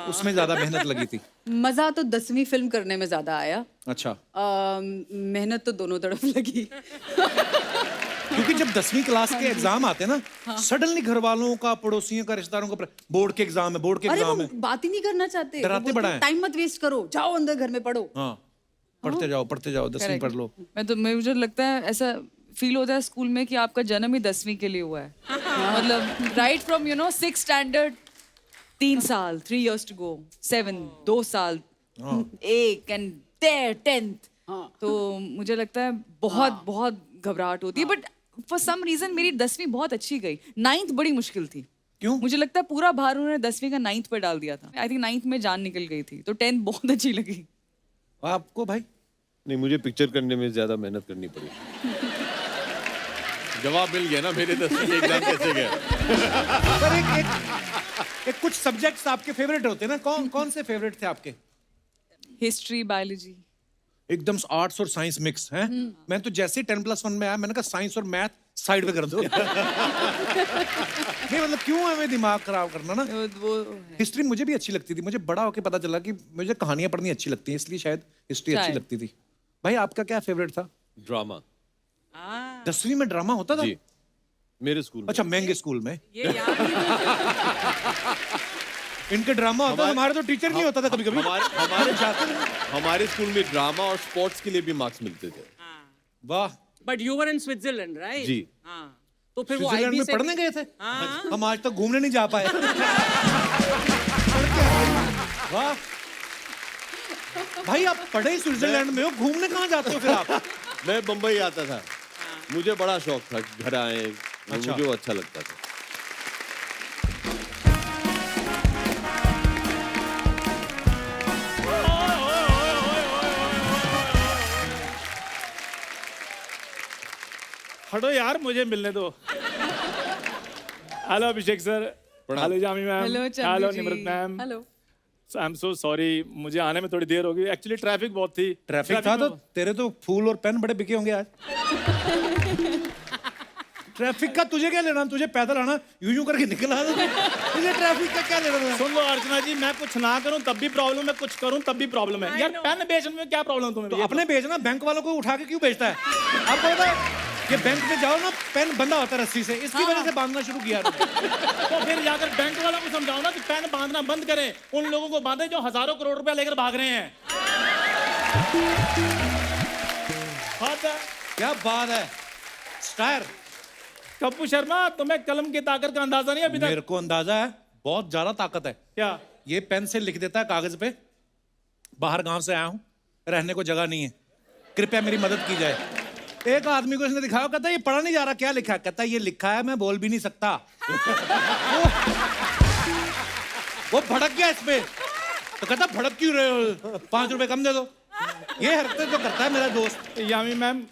उसमें ज्यादा मेहनत लगी थी? मजा तो 10वीं फिल्म करने में ज्यादा आया। अच्छा। मेहनत तो दोनों तरफ लगी। क्योंकि जब 10वीं क्लास के एग्जाम आते हैं ना, सडनली घर वालों का, पड़ोसियों का, रिश्तेदारों का, बोर्ड के एग्जाम है, बोर्ड के अरे एग्जाम वो है, बात ही नहीं करना चाहते। डराते बड़ा है। टाइम मत वेस्ट करो, जाओ अंदर घर में पढ़ो। हाँ, पढ़ते जाओ 10वीं पढ़ लो। मुझे लगता है ऐसा फील होता है स्कूल में कि आपका जन्म ही 10वीं के लिए हुआ है। मतलब राइट फ्रॉम 6 स्टैंडर्ड 3 साल, 3 years to go, 7 2 साल, 1 and there 10th। तो मुझे लगता है बहुत घबराहट होती है, बट फॉर सम रीजन मेरी 10वीं बहुत अच्छी गई। 9th बड़ी मुश्किल थी। क्यों? मुझे लगता है पूरा भार उन्होंने 10वीं का 9th पे डाल दिया था। आई थिंक 9th में जान निकल गई थी, तो 10th बहुत अच्छी लगी। आपको भाई? नहीं, मुझे पिक्चर करने में ज्यादा मेहनत करनी पड़ी। जवाब मिल गया ना, मेरे 10वीं के एग्जाम कैसे गए। पर एक कुछ सब्जेक्ट्स आपके फेवरेट होते हैं ना, कौन से फेवरेट थे आपके? History, biology. एकदम आर्ट्स और साइंस मिक्स हैं। मैं तो जैसे ही 10+1 में आया, मैंने कहा साइंस और मैथ साइड में कर दो। नहीं मतलब क्यों हमें दिमाग खराब करना ना। वो हिस्ट्री मुझे भी अच्छी लगती थी, मुझे बड़ा होके पता चला कि मुझे कहानियां पढ़नी अच्छी लगती हैं, इसलिए शायद हिस्ट्री अच्छी शायद। लगती थी। भाई आपका क्या फेवरेट था? ड्रामा। 10वीं में ड्रामा होता था? जी, मेरे स्कूल में। अच्छा, महंगे स्कूल में ये यार इनके ड्रामा होता था, हमारे तो टीचर नहीं होता था कभी कभी। हमारे स्कूल में ड्रामा और स्पोर्ट्स के लिए भी मार्क्स मिलते थे। वाह। But you were in Switzerland, right? जी। हाँ, तो फिर वो स्विट्जरलैंड IB में से पढ़ने गए थे? हाँ। हम आज तक घूमने नहीं जा पाए। वाह भाई, आप पढ़े ही स्विट्जरलैंड में हो, घूमने कहाँ जाते हो फिर आप? मैं बम्बई आता था, मुझे बड़ा शौक था घर आए, अच्छा। मुझे वो अच्छा लगता था। हटो यार, मुझे मिलने दो। Hello Abhishek sir, hello Jami ma'am, hello Chandu hello ji. Nimrit ma'am. Hello. I am so sorry, मुझे आने में थोड़ी देर हो गई। एक्चुअली ट्रैफिक बहुत थी। ट्रैफिक था तो तेरे तो फूल और पेन बड़े बिके होंगे आज। ट्रैफिक का तुझे क्या लेना, तुझे पैदल आना, यूं करके निकल आ तुझे ट्रैफिक का क्या लेना। सुन लो अर्चना जी, मैं कुछ ना करूं तब भी प्रॉब्लम है, कुछ करूं तब भी प्रॉब्लम है। यार पेन बेचने में क्या प्रॉब्लम तुम्हें? तो अपने बेचना, बैंक वालों को उठा के क्यों बेचता है? आपको पता है ये बैंक में जाओ ना, पेन बंधा होता है रस्सी से, इसकी वजह से बांधना शुरू किया तो फिर जाकर बैंक वालों को समझाओ ना कि पेन बांधना बंद करें, उन लोगों को बांधे जो हजारों करोड़ रुपया लेकर भाग रहे हैं। क्या बात है स्टार। कप्पू शर्मा, तुम्हें कलम की ताकत का अंदाजा नहीं अभी तक? मेरे को अंदाजा है, बहुत ज्यादा ताकत है। क्या? ये पेन से लिख देता है कागज पे, बाहर गांव से आया हूं, रहने को जगह नहीं है, कृपया मेरी मदद की जाए। एक आदमी को इसने दिखाया, कहता है ये पढ़ा नहीं जा रहा, क्या लिखा है? कहता है ये लिखा है मैं बोल भी नहीं सकता। वो भड़क गया इस पे, तो कहता भड़क क्यों रहे हो, 5 रुपए कम दे दो। ये हरकतें तो करता है मेरा दोस्त। यामी मैम,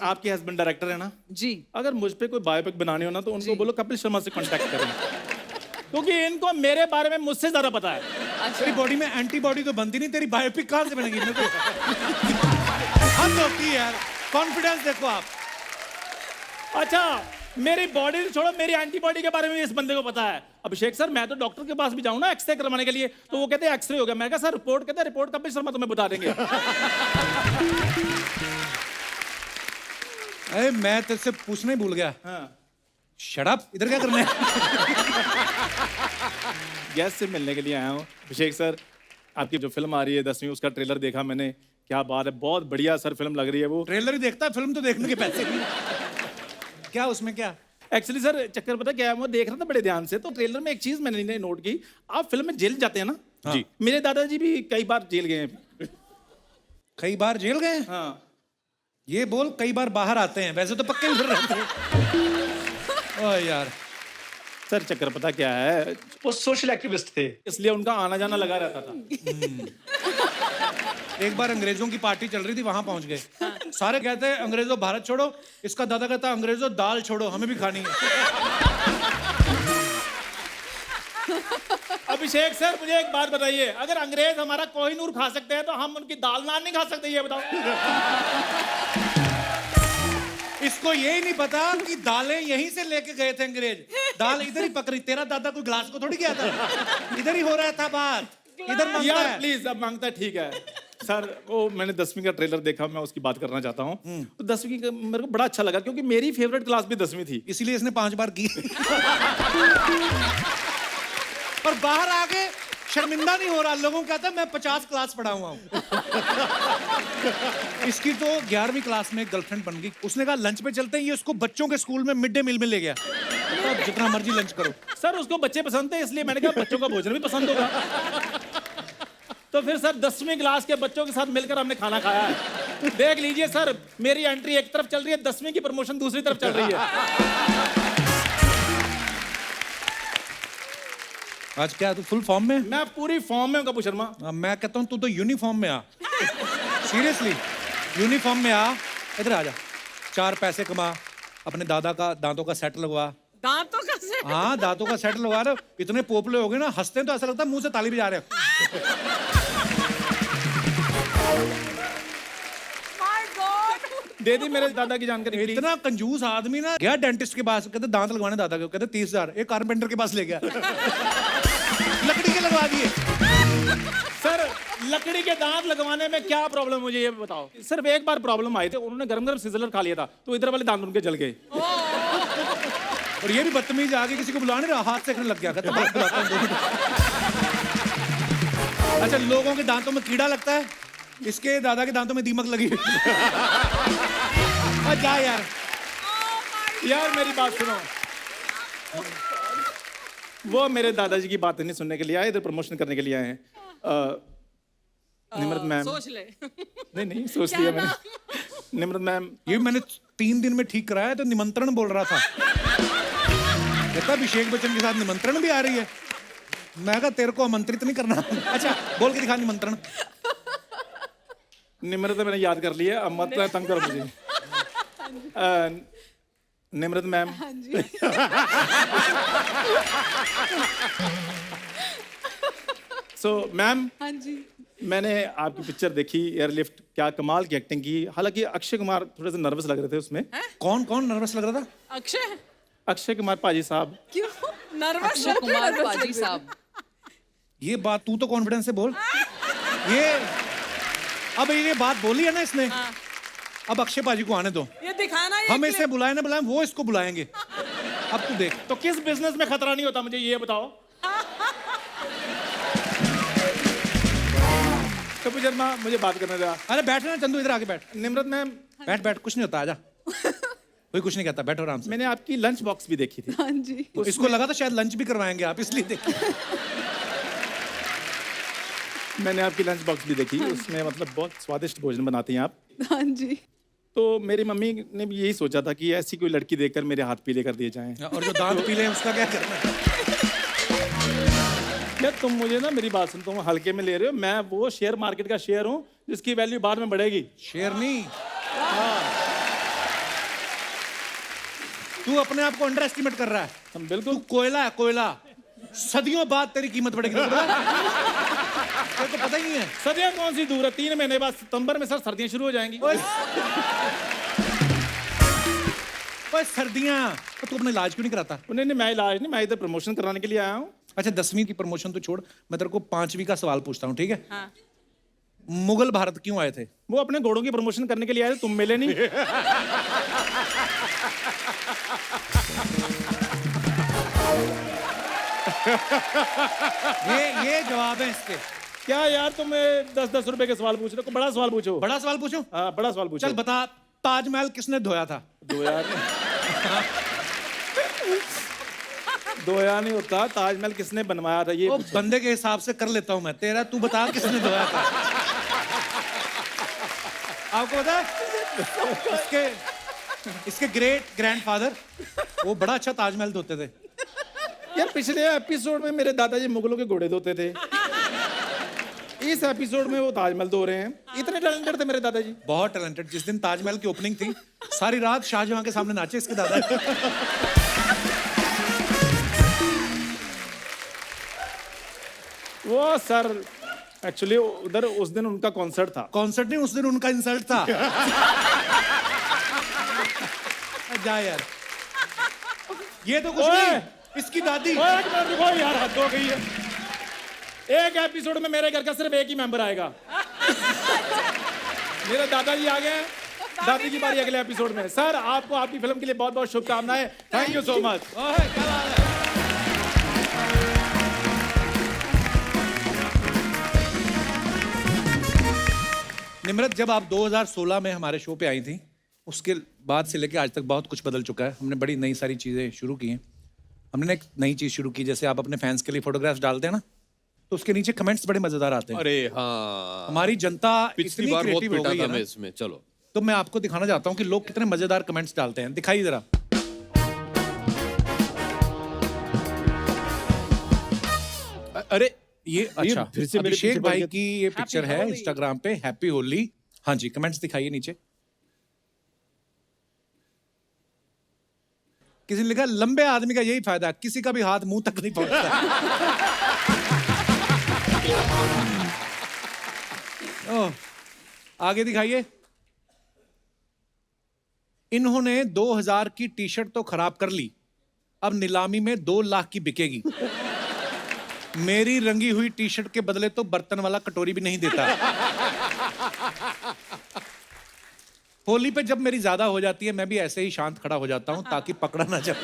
आपके हस्बैंड डायरेक्टर है ना? जी। अगर मुझ पे कोई बायोपिक बनानी हो ना तो उनको बोलो कपिल शर्मा से कांटेक्ट करें, क्योंकि इनको मेरे बारे में मुझसे ज्यादा पता है। तेरी बॉडी में एंटीबॉडी तो बनती नहीं, तेरी बायोपिक कहां से बनेगी? मेरे को हद होती है यार, कॉन्फिडेंस देखो आप। अच्छा, मेरी बॉडी छोड़ो, मेरी एंटीबॉडी के बारे में भी इस बंदे को पता है। अभिषेक सर, मैं तो डॉक्टर के पास भी जाऊं ना एक्सरे करवाने के लिए, तो वो कहते हैं एक्सरे हो गया। मैं कहा सर रिपोर्ट, कहते हैं रिपोर्ट कपिल शर्मा तुम्हें बता देंगे। अरे मैं तेरे से पूछना ही भूल गया। हाँ। शट अप, इधर क्या करना है? गेस्ट से मिलने के लिए आया हूँ। अभिषेक सर, आपकी जो फिल्म आ रही है 10वीं, उसका ट्रेलर देखा मैंने, क्या बात है, बहुत बढ़िया सर फिल्म लग रही है वो। ट्रेलर ही देखता है, फिल्म तो देखने के पैसे नहीं। क्या उसमें क्या? एक्चुअली सर चक्कर पता क्या है, मैं देख रहा था बड़े ध्यान से, तो ट्रेलर में एक चीज मैंने नोट की, आप फिल्म में जेल जाते हैं ना? हाँ। जी। मेरे दादाजी भी कई बार जेल गए हैं। कई बार जेल गए? हाँ। ये बोल कई बार बाहर आते हैं, वैसे तो पक्के उधर रहते हैं। ओह यार। सर चक्कर पता क्या है, वो सोशल एक्टिविस्ट थे, इसलिए उनका आना जाना लगा रहता था। एक बार अंग्रेजों की पार्टी चल रही थी, वहां पहुंच गए, सारे कहते हैं अंग्रेजों भारत छोड़ो, इसका दादा कहता है अंग्रेजों दाल छोड़ो, हमें भी खानी है। अभिषेक सर, मुझे एक बात बताइए, अगर अंग्रेज हमारा कोहिनूर खा सकते हैं तो हम उनकी दाल नान नहीं खा सकते, ये बताओ। इसको यही नहीं पता कि दालें यहीं से लेके गए थे अंग्रेज, दाल इधर ही पक रही। तेरा दादा कोई ग्लास को थोड़ी गया था, इधर ही हो रहा था बात, इधर मांगता यार है। प्लीज, अब मांगता है, ठीक है सर। वो मैंने 10वीं का ट्रेलर देखा, मैं उसकी बात करना चाहता हूँ। तो 10वीं का मेरे को बड़ा अच्छा लगा, क्योंकि मेरी फेवरेट क्लास भी 10वीं थी, इसीलिए इसने 5 बार की। और बाहर आके शर्मिंदा नहीं हो रहा, लोगों को कहता है मैं 50 क्लास पढ़ा हुआ हूँ। इसकी तो 11वीं क्लास में गर्लफ्रेंड बन गई, उसने कहा लंच पे चलते हैं, ये उसको बच्चों के स्कूल में मिड डे मील में ले गया। तो जितना मर्जी लंच करो। सर उसको बच्चे पसंद थे, इसलिए मैंने कहा बच्चों का भोजन भी पसंद होगा। तो फिर सर 10वीं क्लास के बच्चों के साथ मिलकर हमने खाना खाया है। देख लीजिए सर, मेरी एंट्री एक तरफ चल रही है, 10वीं की प्रमोशन दूसरी तरफ चल रही है। आज क्या तू फुल फॉर्म में? मैं पूरी फॉर्म में हूं कपूर शर्मा। मैं कहता हूँ तू तो यूनिफॉर्म में आ। सीरियसली यूनिफॉर्म में आ, इधर आ जा, 4 पैसे कमा, अपने दादा का दांतों का सेट लगवा। दांतों का से हाँ, दांतों का सेट लगवा रहे हो, इतने पोपले हो गए ना, हंसते हैं तो ऐसा लगता है मुंह से ताली बजा रहे हो। My God. दे दी मेरे दादा की जानकारी। इतना कंजूस आदमी ना, गया डेंटिस्ट के पास, कहते दांत लगवाने दादा के, कहते 30,000, एक कारपेंटर के पास ले गया। लकड़ी के लगवा दिए। सर लकड़ी के दांत लगवाने में क्या प्रॉब्लम, मुझे ये बताओ। सिर्फ एक बार प्रॉब्लम आई थी, उन्होंने गरम गरम सिजलर खा लिया था, तो इधर वाले दांत उनके जल गए। और ये भी बदतमीज आगे किसी को बुला नहीं रहा, हाथ सेकने लग गया, कहता बात बुलाता हूं 2 मिनट। अच्छा, लोगों के दांतों में कीड़ा लगता है, इसके दादा के दांतों में दीमक लगी। जा यार। यार मेरी बात सुनो, वो मेरे दादाजी की बात नहीं सुनने के लिए आए, इधर प्रमोशन करने के लिए आए हैं। निम्रत मैम, सोच ले। नहीं सोच लिया मैंने। निम्रत मैम, ये मैंने 3 दिन में ठीक कराया, तो निमंत्रण बोल रहा था, कहता अभिषेक बच्चन के साथ निमंत्रण भी आ रही है। मैं कहा तेरे को आमंत्रित नहीं करना। अच्छा बोल के दिखा निमंत्रण। निम्रत मैंने याद कर लिया, अब मत तंग करो मुझे। निम्रत मैम, सो मैम, हाँ जी। मैंने आपकी पिक्चर देखी एयरलिफ्ट, क्या कमाल की एक्टिंग की। हालांकि अक्षय कुमार थोड़े से नर्वस लग रहे थे उसमें। कौन कौन नर्वस लग रहा था? अक्षय अक्षय कुमार पाजी साहब। क्यों? नर्वस अक्षय कुमार पाजी साहब। ये बात तू तो कॉन्फिडेंस से बोल। ये अब ये बात बोली है ना इसने, अब अक्षय पाजी को आने दो। ये दिखाना ये हम इसे बुलाए ना बुलाए, वो इसको बुलाएंगे। अब तू देख। तो किस बिजनेस में खतरा नहीं होता, मुझे ये बताओ। कपिल शर्मा, मुझे बात करने दो। अरे बैठ ना चंदू, इधर आके बैठ। निम्रत मैम, बैठ बैठ, कुछ नहीं होता, आजा। कोई कुछ नहीं कहता, बैठो आराम से। मैंने आपकी लंच बॉक्स भी देखी थी। हाँ जी। तो इसको लगा था शायद लंच भी करवाएंगे आप, इसलिए देख। मैंने आपकी लंच बॉक्स भी देखी, उसमें मतलब बहुत स्वादिष्ट भोजन बनाती हैं आप। हाँ जी। तो मेरी मम्मी ने भी यही सोचा था कि ऐसी कोई लड़की देखकर मेरे हाथ पीले कर दिए जाएं। और जो दांत पीले हैं उसका क्या करना है? यार तुम मुझे ना, मेरी बात सुन, तुम हल्के में ले रहे हो। मैं वो शेयर मार्केट का शेयर हूँ जिसकी वैल्यू बाद में बढ़ेगी। शेर नहीं, तू अपने आप को अंडर एस्टिमेट कर रहा है। हम तू बिल्कुल। कोयला है, कोयला। सदियों बाद तेरी कीमत बढ़ेगी, तेरे को पता ही नहीं है। सर्दियाँ कौन सी दूर है, 3 महीने बाद सितंबर में सर सर्दियाँ शुरू हो जाएंगी। ओए सर्दियां, तो तू अपना इलाज क्यों नहीं कराता? नहीं नहीं, मैं इलाज नहीं, मैं इधर प्रमोशन कराने के लिए आया हूँ। अच्छा 10वीं की प्रमोशन तो छोड़, मैं तेरे को 5वीं का सवाल पूछता हूँ, ठीक है? हाँ। मुगल भारत क्यों आए थे? वो अपने घोड़ों की प्रमोशन करने के लिए आए थे, तुम मिले नहीं। ये जवाब है इसके। क्या यार, तुम 10-10 रुपए के सवाल पूछ रहे हो, कोई बड़ा सवाल पूछो। बड़ा सवाल पूछूं? हाँ, बड़ा सवाल पूछो। चल बता, ताजमहल किसने धोया था? धोया नहीं होता, ताजमहल किसने बनवाया था ये वो पूछो। बंदे के हिसाब से कर लेता हूं मैं, तेरा तू बता किसने धोया था? आपको पता है इसके ग्रेट ग्रैंडफादर वो बड़ा अच्छा ताजमहल धोते थे। यार पिछले एपिसोड में मेरे दादाजी मुगलों के घोड़े धोते थे, इस एपिसोड में वो ताजमहल धो रहे हैं। इतने टैलेंटेड थे मेरे दादाजी। बहुत टैलेंटेड। जिस दिन ताजमहल की ओपनिंग थी, सारी रात शाहजहां के सामने नाचे इसके दादा। वो सर एक्चुअली उधर उस दिन उनका कॉन्सर्ट था। कॉन्सर्ट नहीं, उस दिन उनका इंसल्ट था। जा यार, ये तो कुछ ओए! नहीं, इसकी दादी। ओए, एक मिनट रुको यार, हद हो गई है। एक एपिसोड में मेरे घर का सिर्फ एक ही मेंबर आएगा। मेरे दादाजी आ गए, दादी की बारी अगले एपिसोड में। सर आपको आपकी फिल्म के लिए बहुत बहुत शुभकामनाएं। Thank you so much. ओए, क्या बात है? निम्रत, जब आप 2016 में हमारे शो पे आई थी, उसके बाद से लेके आज तक बहुत कुछ बदल चुका है। हमने बड़ी नई सारी चीज़ें शुरू की हैं। हमने एक नई चीज़ शुरू की, जैसे आप अपने फैंस के लिए फोटोग्राफ्स डालते हैं ना, तो उसके नीचे कमेंट्स बड़े मजेदार आते हैं। अरे हाँ, हमारी जनता पिछली इतनी बार बहुत क्रिएटिव हो पिटा गई था है मैं ना, इसमें। चलो तो मैं आपको दिखाना चाहता हूँ कि लोग कितने मजेदार कमेंट्स डालते हैं। दिखाइए जरा। अरे ये अच्छा, फिर से मेरे अभिषेक पीछे पड़ भाई गया। की ये पिक्चर है होली। इंस्टाग्राम पे, हैप्पी होली। हाँ जी, कमेंट्स दिखाइए नीचे। किसी ने लिखा, लंबे आदमी का यही फायदा, किसी का भी हाथ मुंह तक नहीं पहुंचता। ओह, आगे दिखाइए। इन्होंने 2000 की टी शर्ट तो खराब कर ली, अब नीलामी में 2 लाख की बिकेगी। मेरी रंगी हुई टी शर्ट के बदले तो बर्तन वाला कटोरी भी नहीं देता। होली पे जब मेरी ज्यादा हो जाती है, मैं भी ऐसे ही शांत खड़ा हो जाता हूं ताकि पकड़ा ना जाए।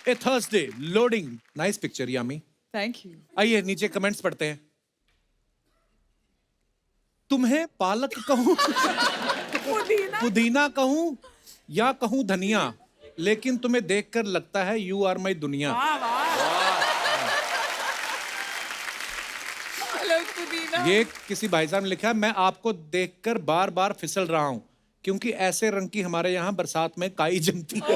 A Thursday loading, nice picture Yami. Thank you. आइए नीचे कमेंट्स पढ़ते हैं। तुम्हें पालक कहूं, पुदीना कहूं या कहूं धनिया, लेकिन तुम्हें देखकर लगता है यू आर माई दुनिया। ये किसी भाई साहब ने लिखा है, मैं आपको देखकर बार बार फिसल रहा हूं क्योंकि ऐसे रंग की हमारे यहां बरसात में काई जमती है।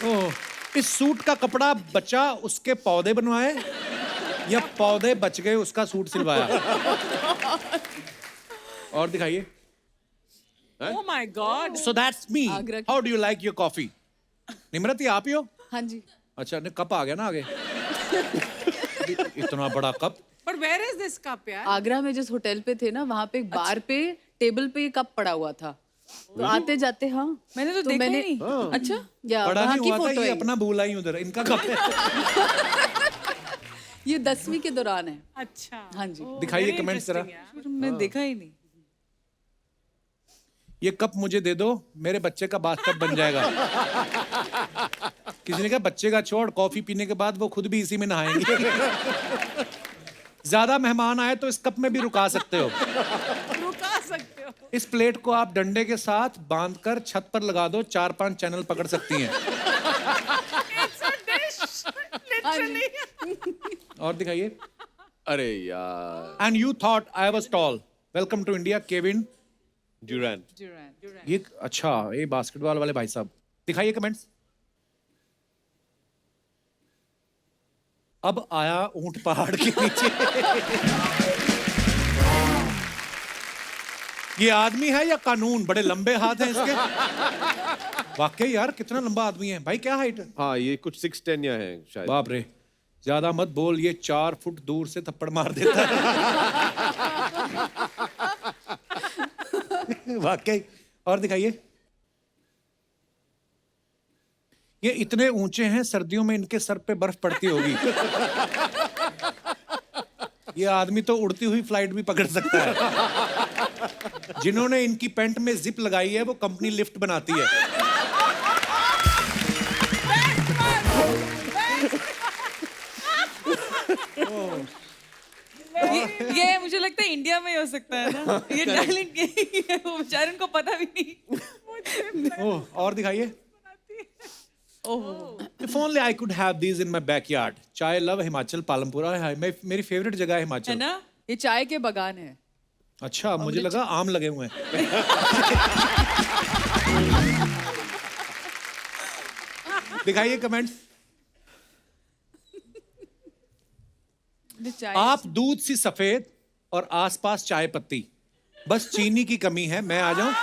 ओह, इस सूट का कपड़ा बचा उसके पौधे बनवाए या पौधे बच गए उसका सूट सिलवाया? और दिखाइए। Oh my God. So that's me. Agra की- How do you like your coffee? Nimrat, ये आप ही हो? हाँ जी। अच्छा, ने कप आ गया ना आगे। इतना बड़ा cup. But where is this cup, यार? आगरा में जिस होटल पे थे ना, वहाँ पे एक बार पे टेबल पे ये कप पड़ा हुआ था, तो आते जाते हाँ मैंने तो देखा ही नहीं। अच्छा, या बड़ा वहाँ नहीं की हुआ था, फोटो ये है। अपना भूला ही उधर इनका कब है। ये 10वीं के दौरान है। अच्छा। हाँ जी। दिखाइए Very कमेंट्स जरा। interesting, यार। मैं देखा ही नहीं। ये कप मुझे दे दो, मेरे बच्चे का बाथटब बन जाएगा। किसी ने कहा बच्चे का छोड़, कॉफी पीने के बाद वो खुद भी इसी में नहाएंगे। ज्यादा मेहमान आए तो इस कप में भी रुका सकते हो। रुका सकते हो। इस प्लेट को आप डंडे के साथ बांधकर छत पर लगा दो, 4-5 चैनल पकड़ सकती हैं। It's a dish, literally. और दिखाइए। अरे यार and you thought I was tall. Welcome to India Kevin. Durant. ये अच्छा, ये बास्केटबॉल वाले भाई साहब। दिखाइए कमेंट्स। अब आया ऊंट पहाड़ के नीचे। ये आदमी है या कानून? बड़े लंबे हाथ हैं इसके। वाकई यार कितना लंबा आदमी है भाई, क्या हाइट है? हाँ ये कुछ 6'10" या है शायद। बाप रे, ज्यादा मत बोल, ये 4 फुट दूर से थप्पड़ मार देता है। वाकई। और दिखाइए। ये इतने ऊंचे हैं, सर्दियों में इनके सर पे बर्फ पड़ती होगी। ये आदमी तो उड़ती हुई फ्लाइट भी पकड़ सकता है। जिन्होंने इनकी पैंट में जिप लगाई है वो कंपनी लिफ्ट बनाती है। ये मुझे लगता है इंडिया में ही हो सकता है ना। ये टैलेंट यही है, वो बेचारे उनको पता भी नहीं। ओह, और दिखाइए। If only I could have these in my backyard. चाय लव हिमाचल पालमपुरा है, मेरी फेवरेट जगह है है हिमाचल। ना? ये चाय के बागान है। अच्छा, मुझे लगा आम लगे हुए हैं। दिखाइए कमेंट्स। चाय आप दूध सी सफेद और आसपास चाय पत्ती, बस चीनी की कमी है, मैं आ जाऊं?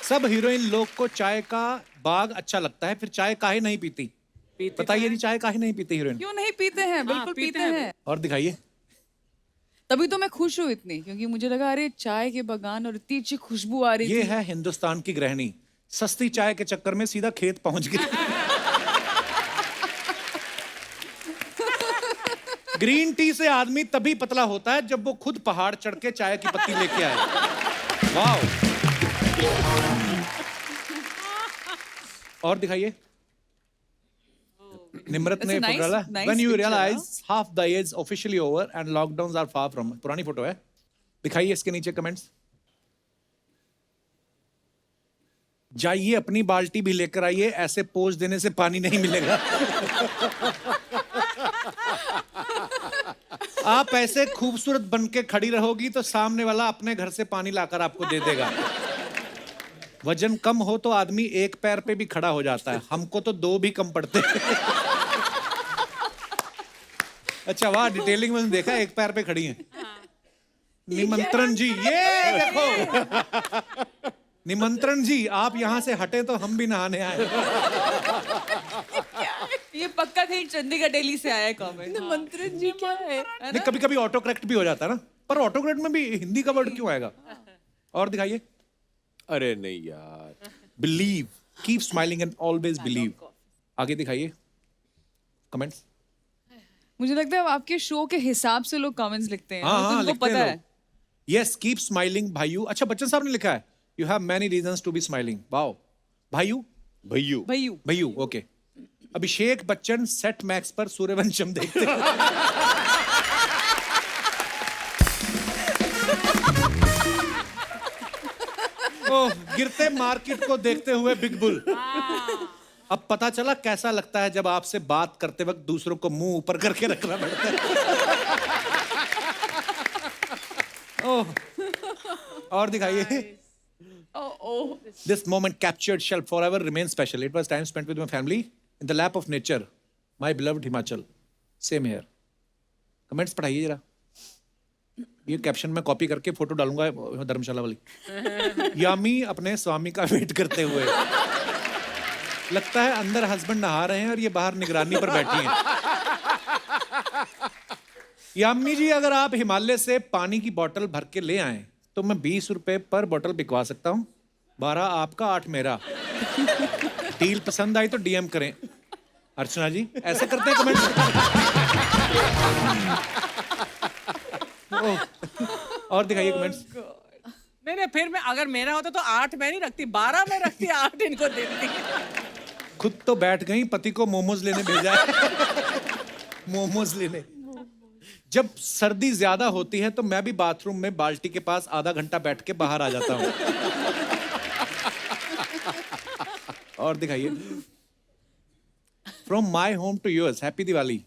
सब हीरोइन लोग को चाय का बाग अच्छा लगता है, फिर चाय काहे नहीं पीती? बताइए जी, चाय काहे नहीं पीती हीरोइन? क्यों नहीं पीते हैं? बिल्कुल पीते हैं। और दिखाइए। तभी तो मैं खुश हूँ इतनी, क्योंकि मुझे लगा अरे चाय के बागान और इतनी अच्छी खुशबू आ रही ये थी। है हिंदुस्तान की गृहिणी, सस्ती चाय के चक्कर में सीधा खेत पहुंच गई। ग्रीन टी से आदमी तभी पतला होता है जब वो खुद पहाड़ चढ़ के चाय की पत्ती लेके आए। वाह। और दिखाइए। निम्रत ने That's a डाला, nice when you picture, realize half the year is officially over and lockdowns are far from। पुरानी फोटो है। दिखाइए इसके नीचे कमेंट्स। जाइए अपनी बाल्टी भी लेकर आइए, ऐसे पोज देने से पानी नहीं मिलेगा। आप ऐसे खूबसूरत बन के खड़ी रहोगी तो सामने वाला अपने घर से पानी लाकर आपको दे देगा। वजन कम हो तो आदमी एक पैर पे भी खड़ा हो जाता है, हमको तो 2 भी कम पड़ते हैं। अच्छा वाह, डिटेलिंग में देखा, एक पैर पे खड़ी हैं। निमंत्रण जी, ये देखो। निमंत्रण जी, आप यहाँ से हटे तो हम भी नहाने आए। ये पक्का कहीं चंडीगढ़ दिल्ली से आया है कमेंट। मंत्रन जी क्या है? नहीं, कभी कभी ऑटो करेक्ट भी हो जाता है ना, पर ऑटो करेक्ट में भी हिंदी का वर्ड क्यों आएगा? और दिखाइए। अरे नहीं यार। Believe, keep smiling and always believe. आगे दिखाइए कमेंट्स। मुझे लगता है आपके शो के हिसाब से लोग कमेंट्स लिखते हैं। हाँ तो हाँ, उनको लिखते पता हैं है। लोग। यस, कीप स्माइलिंग भाईयू। अच्छा, बच्चन साहब ने लिखा है, you have many reasons to be smiling. Wow. भाईयू, भैयू। भैयू। भैयू, okay. Abhishek Bachchan Set Max पर सूर्यवंशम देखते हैं। ओह, गिरते मार्केट को देखते हुए बिग बुल। अब पता चला कैसा लगता है जब आपसे बात करते वक्त दूसरों को मुंह ऊपर करके रखना पड़ता है। ओह, और दिखाइए। This moment captured shall forever remain special. It was time spent with my family in the lap of nature. My beloved Himachal. Same here. Comments पढ़ाइए जरा। ये कैप्शन में कॉपी करके फोटो डालूंगा धर्मशाला वाली। यामी अपने स्वामी का वेट करते हुए। लगता है अंदर हस्बैंड नहा रहे हैं और ये बाहर निगरानी पर बैठी हैं। यामी जी, अगर आप हिमालय से पानी की बोतल भर के ले आए तो मैं 20 रुपए पर बोतल बिकवा सकता हूँ। 12 आपका, 8 मेरा। डील पसंद आई तो डीएम करें। अर्चना जी ऐसे करते हैं कमेंट। और दिखाइए कमेंट्स। नहीं, फिर मैं अगर मेरा होता तो 8 मैं नहीं रखती, 12 मैं रखती, 8 इनको देती। खुद तो बैठ गई, पति को मोमोज लेने भेजा है। मोमोज लेने। जब सर्दी ज्यादा होती है तो मैं भी बाथरूम में बाल्टी के पास आधा घंटा बैठ के बाहर आ जाता हूँ। और दिखाइए। From my home to yours, happy Diwali.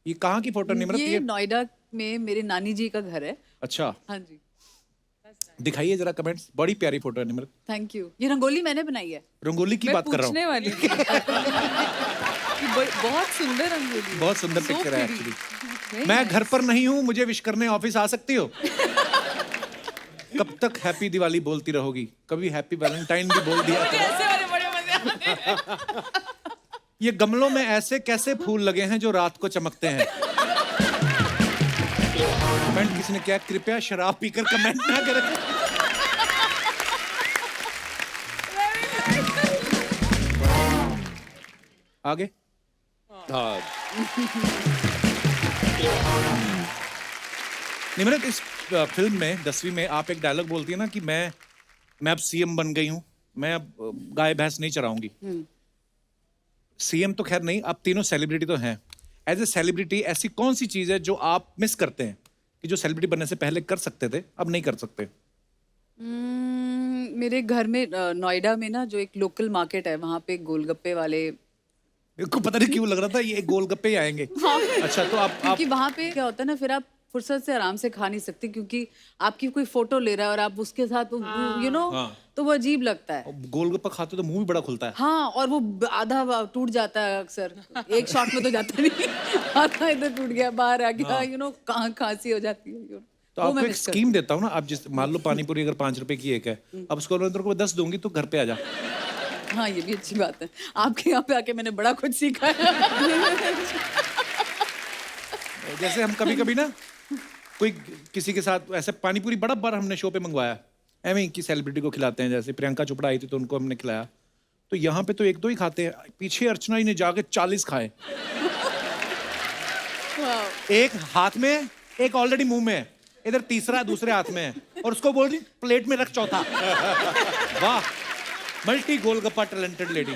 ये कहाँ की फोटो निमरत? ये नोएडा में मेरे नानी जी का घर है। अच्छा, हाँ जी, दिखाइए जरा कमेंट्स। बड़ी प्यारी फोटो है निमरत। Thank you. ये रंगोली मैंने बनाई है। रंगोली की मैं बात कर रहा पूछने हूँ। वाली थी। कि बहुत सुंदर रंगोली है। बहुत सुंदर So पिक्चर है pretty. एक्चुअली। Very मैं nice. घर पर नहीं हूँ, मुझे विश करने ऑफिस आ सकती हो? कब तक हैप्पी दिवाली बोलती रहोगी? कभी हैप्पी वैलेंटाइन भी बोल दिया मुझे करो। ऐसे वाले बड़े मजे आते हैं। ये गमलों में ऐसे कैसे फूल लगे हैं जो रात को चमकते हैं? कमेंट किसी ने किया, कृपया शराब पीकर कमेंट ना करें। आगे। हाँ, निमरत, इस फिल्म में 10वीं में आप एक डायलॉग बोलती है ना कि मैं अब सीएम बन गई हूं, मैं अब गाय भैंस नहीं चराऊंगी। सीएम तो खैर नहीं, आप तीनों सेलिब्रिटी तो हैं। एज ए सेलिब्रिटी ऐसी कौन सी चीज है जो आप मिस करते हैं कि जो सेलिब्रिटी बनने से पहले कर सकते थे, अब नहीं कर सकते? मेरे घर में नोएडा में ना जो एक लोकल मार्केट है, वहाँ पे गोलगप्पे वाले। मेरे को पता नहीं क्यों लग रहा था ये गोलगप्पे ही आएंगे। अच्छा, तो आप क्योंकि वहाँ पे क्या होता है ना, फिर आप फुर्सत से आराम से खा नहीं सकते, क्योंकि आपकी कोई फोटो ले रहा है और आप उसके साथ यू नो, तो वो अजीब लगता है। गोलगप्पा खाते हो तो मुंह भी बड़ा खुलता है। हाँ, और वो आधा टूट जाता है अक्सर। एक शॉट में तो जाता नहीं, आधा इधर टूट गया, बाहर आ गया, यू नो, कहाँ खांसी हो जाती है। तो आपको एक स्कीम देता हूँ ना, आप जिस मान लो पानी पूरी अगर 5 रुपए की एक है, अब उसको अंदर को 10 दूंगी तो घर पे आ जा। हाँ, ये भी अच्छी बात है। आपके यहाँ पे आके मैंने बड़ा कुछ सीखा है। जैसे हम कभी कभी ना कोई किसी के साथ ऐसे पानी पूरी बड़ा बार हमने शो पे मंगवाया, एवं की सेलिब्रिटी को खिलाते हैं। जैसे प्रियंका चोपड़ा आई थी तो उनको हमने खिलाया, तो यहाँ पे तो 1-2 ही खाते हैं, पीछे अर्चना जी ने जाके 40 खाए। एक हाथ में, एक ऑलरेडी मुंह में है, इधर तीसरा दूसरे हाथ में है, और उसको बोल रही प्लेट में रख चौथा। वाह, मल्टी गोलगप्पा टैलेंटेड लेडी।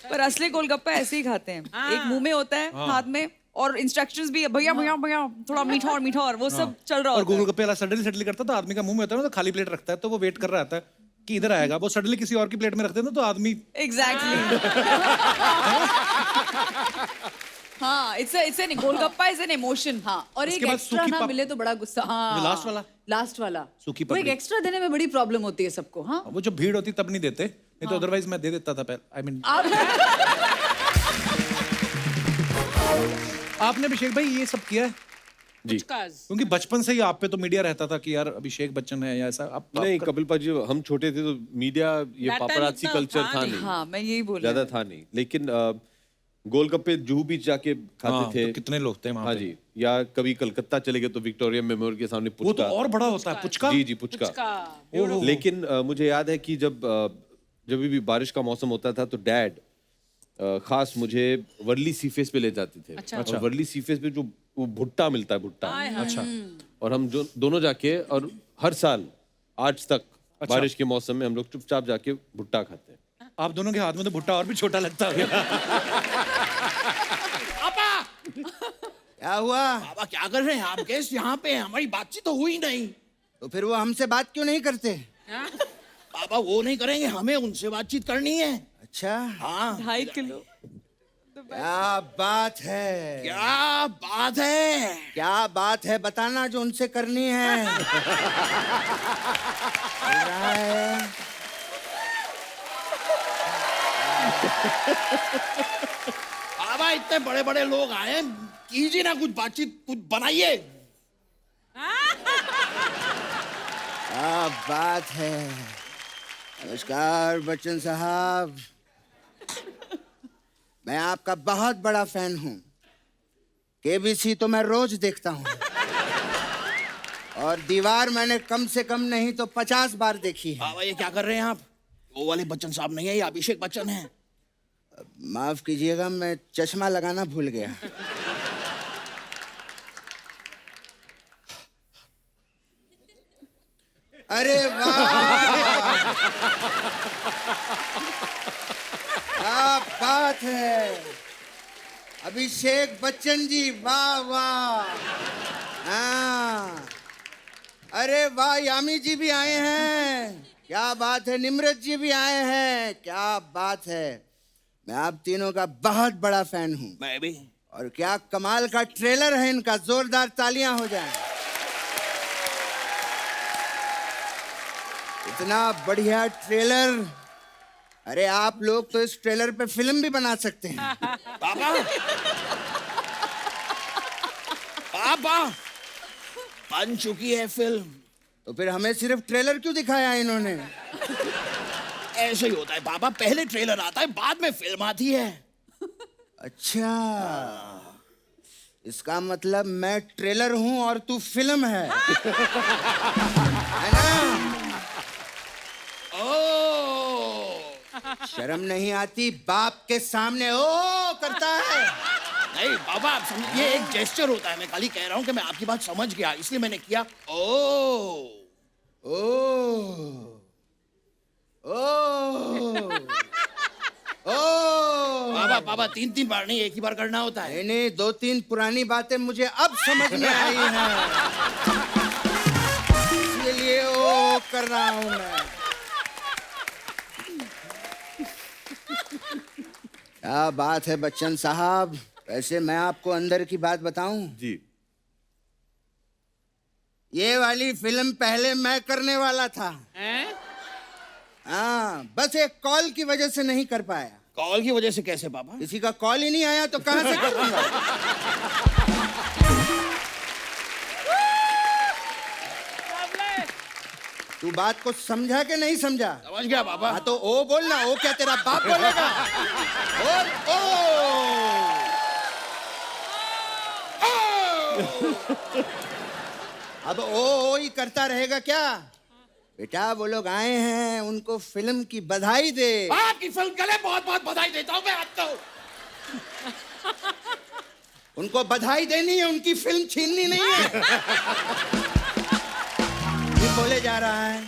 पर असली गोलगप्पा ऐसे ही खाते हैं। एक मुंह में होता है, हाथ में, और इंस्ट्रक्शंस भी भैया भैया भैया थोड़ा मीठा और वो सब चल रहा और होता है। गोलगप्पे वाला सडनली करता है तो आदमी का मुंह में होता है ना, तो खाली प्लेट रखता है, तो वो वेट कर रहा था कि इधर आएगा। वो सडनली किसी और की प्लेट में रखते हैं ना, तो आदमी एग्जैक्टली। हाँ, it's an golgappa is an emotion. हाँ, और एक उसके बाद एक्स्ट्रा सूखी ना पप- मिले तो बड़ा गुस्सा। हाँ, लास्ट वाला? लास्ट वाला सूखी वो एक पपड़ी। एक्स्ट्रा देने में बड़ी प्रॉब्लम होती है सबको। हाँ, वो जब भीड़ होती तब नहीं देते, नहीं तो अदरवाइज मैं दे देता था पहले। आई मीन आपने अभिषेक भाई ये सब किया है? जी। क्योंकि बचपन से ही आप पे तो मीडिया रहता था कि यार अभिषेक बच्चन है या ऐसा। आप नहीं, कपिल पाजी हम छोटे थे तो मीडिया, ये That time पापराची इतना कल्चर था था नहीं। नहीं, हाँ, मैं यही बोल ज्यादा था नहीं। लेकिन गोलगप्पे जूहू बीच जाके खाते हाँ, थे। तो कितने लोग थे वहाँ हाँ पे? जी, या कभी कलकत्ता चले गए तो विक्टोरिया मेमोरियल के सामने वो तो पुचका। और बड़ा होता है पुचका। जी जी, पुचका। लेकिन मुझे याद है कि जब भी बारिश का मौसम होता था तो डैड खास मुझे वर्ली सीफेस पे ले जाते थे। और वर्ली सीफेस पे जो वो भुट्टा मिलता है, भुट्टा। अच्छा, और हम जो दोनों जाके, और हर साल आज तक बारिश के मौसम में हम लोग चुपचाप जाके भुट्टा खाते हैं। आप दोनों के हाथ में तो भुट्टा और भी छोटा लगता है। क्या हुआ? बाबा क्या कर रहे हैं आप? गेस्ट यहाँ पे हैं, हमारी बातचीत तो हुई नहीं। तो फिर वो हमसे बात क्यों नहीं करते? बाबा वो नहीं करेंगे, हमें उनसे बातचीत करनी है। अच्छा, हाँ, 2.5 किलो। क्या बात है? क्या बात है? क्या बात है बताना जो उनसे करनी है। चल रहा है। बाबा इतने बड़े बड़े लोग आए, कीजिए ना कुछ बातचीत, कुछ बनाइए। क्या बात है। नमस्कार बच्चन साहब, मैं आपका बहुत बड़ा फैन हूँ। केबीसी तो मैं रोज देखता हूँ और दीवार मैंने कम से कम नहीं तो 50 बार देखी है। बाबा ये क्या कर रहे हैं आप? वो वाले बच्चन साहब नहीं है, ये अभिषेक बच्चन है। माफ कीजिएगा, मैं चश्मा लगाना भूल गया। अरे वाह, क्या बात है अभिषेक बच्चन जी, वाह वाह। हाँ, अरे वाह, यामी जी भी आए हैं, क्या बात है। निम्रत जी भी आए हैं, क्या बात है। मैं आप तीनों का बहुत बड़ा फैन हूँ। मैं भी। और क्या कमाल का ट्रेलर है इनका, जोरदार तालियां हो जाएं। इतना बढ़िया ट्रेलर, अरे आप लोग तो इस ट्रेलर पे फिल्म भी बना सकते हैं। पापा पापा बन चुकी है फिल्म। तो फिर हमें सिर्फ ट्रेलर क्यों दिखाया इन्होंने? ऐसे ही होता है पापा, पहले ट्रेलर आता है बाद में फिल्म आती है। अच्छा, इसका मतलब मैं ट्रेलर हूं और तू फिल्म है ना? ओ शर्म नहीं आती बाप के सामने ओ करता है? नहीं बाबा, आप समझ, ये एक जेस्चर होता है। मैं खाली कह रहा हूँ कि मैं आपकी बात समझ गया, इसलिए मैंने किया ओ। ओ ओ ओ। बाबा पापा 3-3 बार नहीं, एक ही बार करना होता है। नहीं, 2-3 पुरानी बातें मुझे अब समझ में आई हैं, इसलिए ओ कर रहा हूं मैं। क्या बात है बच्चन साहब। वैसे मैं आपको अंदर की बात बताऊं, जी। ये वाली फिल्म पहले मैं करने वाला था। हाँ, बस एक कॉल की वजह से नहीं कर पाया। कॉल की वजह से कैसे पापा? किसी का कॉल ही नहीं आया तो कहां से करूंगा? तू बात को समझा कि नहीं समझा? समझ गया पापा। हाँ तो ओ बोलना। ओ क्या तेरा बाप बोलेगा? बोल ओ। अब ओ ही करता रहेगा क्या? बेटा वो लोग आए हैं, उनको फिल्म की बधाई दे। आपकी फिल्म के लिए बहुत बहुत बधाई देता हूँ मैं आपको। उनको बधाई देनी है, उनकी फिल्म छीननी नहीं है। ये बोले जा रहा है,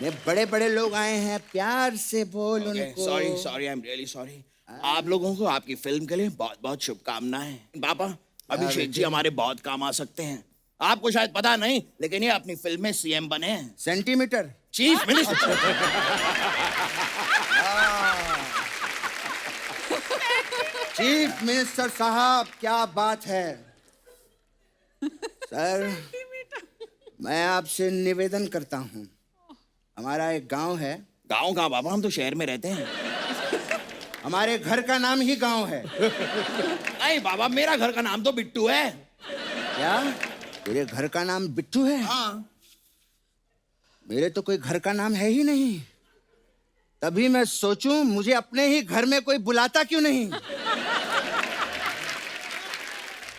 ये बड़े बड़े लोग आए हैं, प्यार से बोल उनको। Sorry sorry, I am really sorry. आप लोगों को आपकी फिल्म के लिए बहुत बहुत शुभकामनाएं। पापा अभिषेक जी हमारे बहुत काम आ सकते हैं। आपको शायद पता नहीं, लेकिन ये अपनी फिल्म में सीएम बने हैं। Centimetre chief minister. Chief minister साहब, क्या बात है। सर मैं आपसे निवेदन करता हूँ, हमारा एक गांव है। गाँव कहाँ बाबा, हम तो शहर में रहते हैं। हमारे घर का नाम ही गांव है। नहीं बाबा, मेरा घर का नाम तो बिट्टू है। क्या तेरे घर का नाम बिट्टू है? हाँ। मेरे तो कोई घर का नाम है ही नहीं। तभी मैं सोचूं मुझे अपने ही घर में कोई बुलाता क्यों नहीं।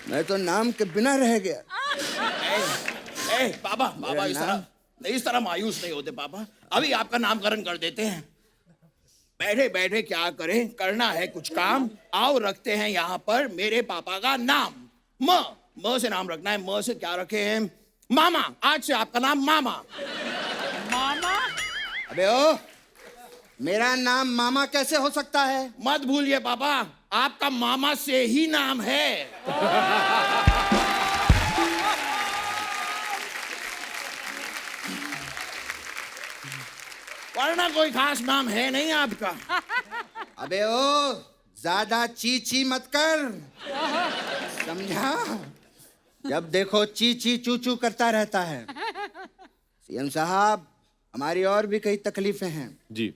मैं तो नाम के बिना रह गया। बाबा बाबा इस तरह मायूस नहीं होते पापा। अभी आपका नामकरण कर देते हैं। बैठे बैठे क्या करें, करना है कुछ काम। आओ रखते हैं यहाँ पर मेरे पापा का नाम। म से नाम रखना है। म से क्या रखे हैं? मामा। आज से आपका नाम मामा। मामा? अबे ओ, मेरा नाम मामा कैसे हो सकता है? मत भूलिए पापा, आपका मामा से ही नाम है। वरना कोई खास नाम है नहीं आपका। अबे ओ, ज्यादा ची ची मत कर, समझा? जब देखो ची ची चू चू करता रहता है। सीएम साहब, हमारी और भी कई तकलीफें हैं। जी।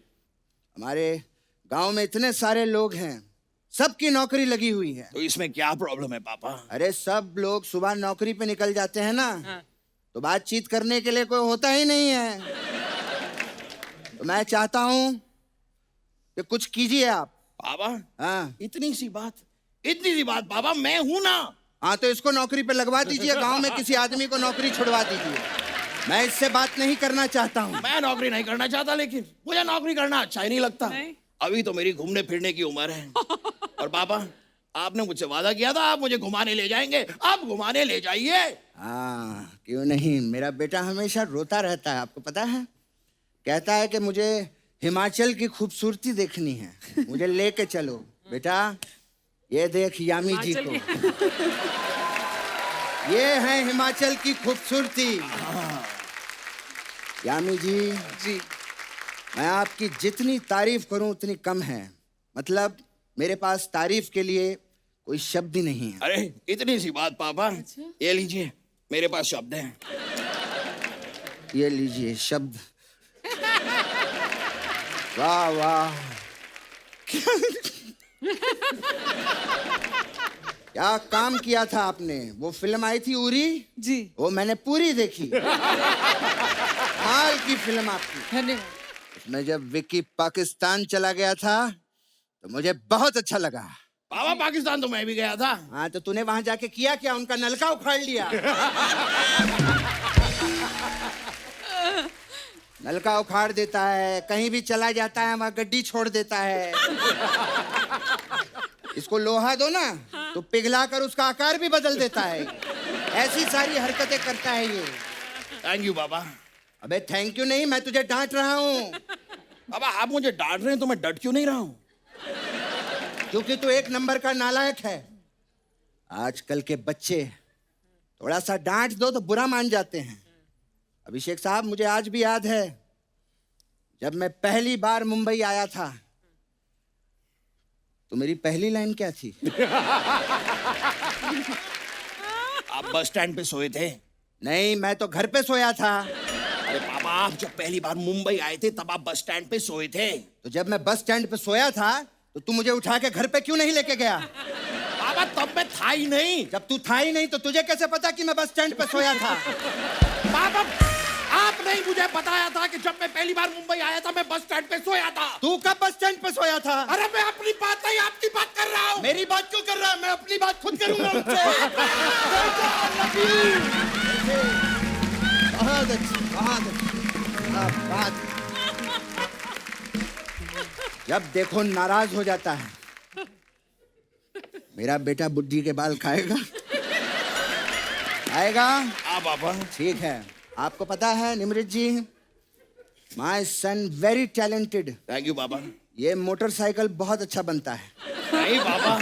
हमारे गांव में इतने सारे लोग हैं, सबकी नौकरी लगी हुई है। तो इसमें क्या प्रॉब्लम है पापा? अरे सब लोग सुबह नौकरी पे निकल जाते हैं ना, तो बातचीत करने के लिए कोई होता ही नहीं है। तो मैं चाहता हूं कि कुछ कीजिए आप। पापा हाँ, इतनी सी बात, इतनी सी बात पापा, मैं हूं ना। हाँ तो इसको नौकरी पे लगवा दीजिए, गांव में किसी आदमी को नौकरी छुड़वा दीजिए। मैं इससे बात नहीं करना चाहता हूँ। मैं नौकरी नहीं करना चाहता, लेकिन मुझे नौकरी करना अच्छा ही नहीं लगता। अभी तो मेरी घूमने फिरने की उम्र है। और पापा, आपने मुझसे वादा किया था आप मुझे घुमाने ले जाएंगे, आप घुमाने ले जाइए। हाँ क्यों नहीं, मेरा बेटा हमेशा रोता रहता है, आपको पता है। कहता है कि मुझे हिमाचल की खूबसूरती देखनी है, मुझे लेके चलो। बेटा ये देख यामी जी को, ये है हिमाचल की खूबसूरती। यामी जी, मैं आपकी जितनी तारीफ करूं उतनी कम है। मतलब मेरे पास तारीफ के लिए कोई शब्द ही नहीं है। अरे इतनी सी बात पापा, ये लीजिए मेरे पास शब्द हैं। ये लीजिए शब्द। वाह वाह, क्या काम किया था आपने। वो फिल्म आई थी उरी जी, वो मैंने पूरी देखी। कमाल की फिल्म आपकी। धन्यवाद। उसमें जब विक्की पाकिस्तान चला गया था तो मुझे बहुत अच्छा लगा। पापा पाकिस्तान तो मैं भी गया था। हाँ तो तूने वहां जाके किया क्या, उनका नलका उखाड़ लिया। नलका उखाड़ देता है, कहीं भी चला जाता है वहां गड्डी छोड़ देता है। इसको लोहा दो ना तो पिघला कर उसका आकार भी बदल देता है। ऐसी सारी हरकतें करता है ये। थैंक यू पापा। अबे थैंक यू नहीं, मैं तुझे डांट रहा हूँ। पापा आप मुझे डांट रहे हैं तो मैं डट क्यों नहीं रहा हूँ? क्योंकि तू एक नंबर का नालायक है। आजकल के बच्चे थोड़ा सा डांट दो तो बुरा मान जाते हैं। अभिषेक साहब, मुझे आज भी याद है जब मैं पहली बार मुंबई आया था तो मेरी पहली लाइन क्या थी? आप बस स्टैंड पे सोए थे? नहीं, मैं तो घर पे सोया था। अरे पापा, आप जब पहली बार मुंबई आए थे तब आप बस स्टैंड पे सोए थे। तो जब मैं बस स्टैंड पे सोया था तो तू मुझे उठा के घर पे क्यों नहीं लेके गया? पापा तब मैं था ही नहीं। जब तू था ही नहीं तो तुझे कैसे पता कि मैं बस स्टैंड पे सोया था? पापा आपने ही मुझे बताया था कि जब मैं पहली बार मुंबई आया था मैं बस स्टैंड पे सोया था। तू कब बस स्टैंड पे सोया था? अरे मैं अपनी बात नहीं आपकी बात कर रहा हूँ। मेरी बात क्यों कर रहा है? मैं अपनी बात खुद करूंगा उनसे। बहुत अच्छी, बहुत अच्छी बात। जब देखो नाराज हो जाता है। मेरा बेटा बुद्धि के बाल खाएगा? खाएगा? हाँ पापा। ठीक है। आपको पता है Nimrat ji, my son very talented. Thank you पापा। ये मोटरसाइकिल बहुत अच्छा बनता है। नहीं पापा,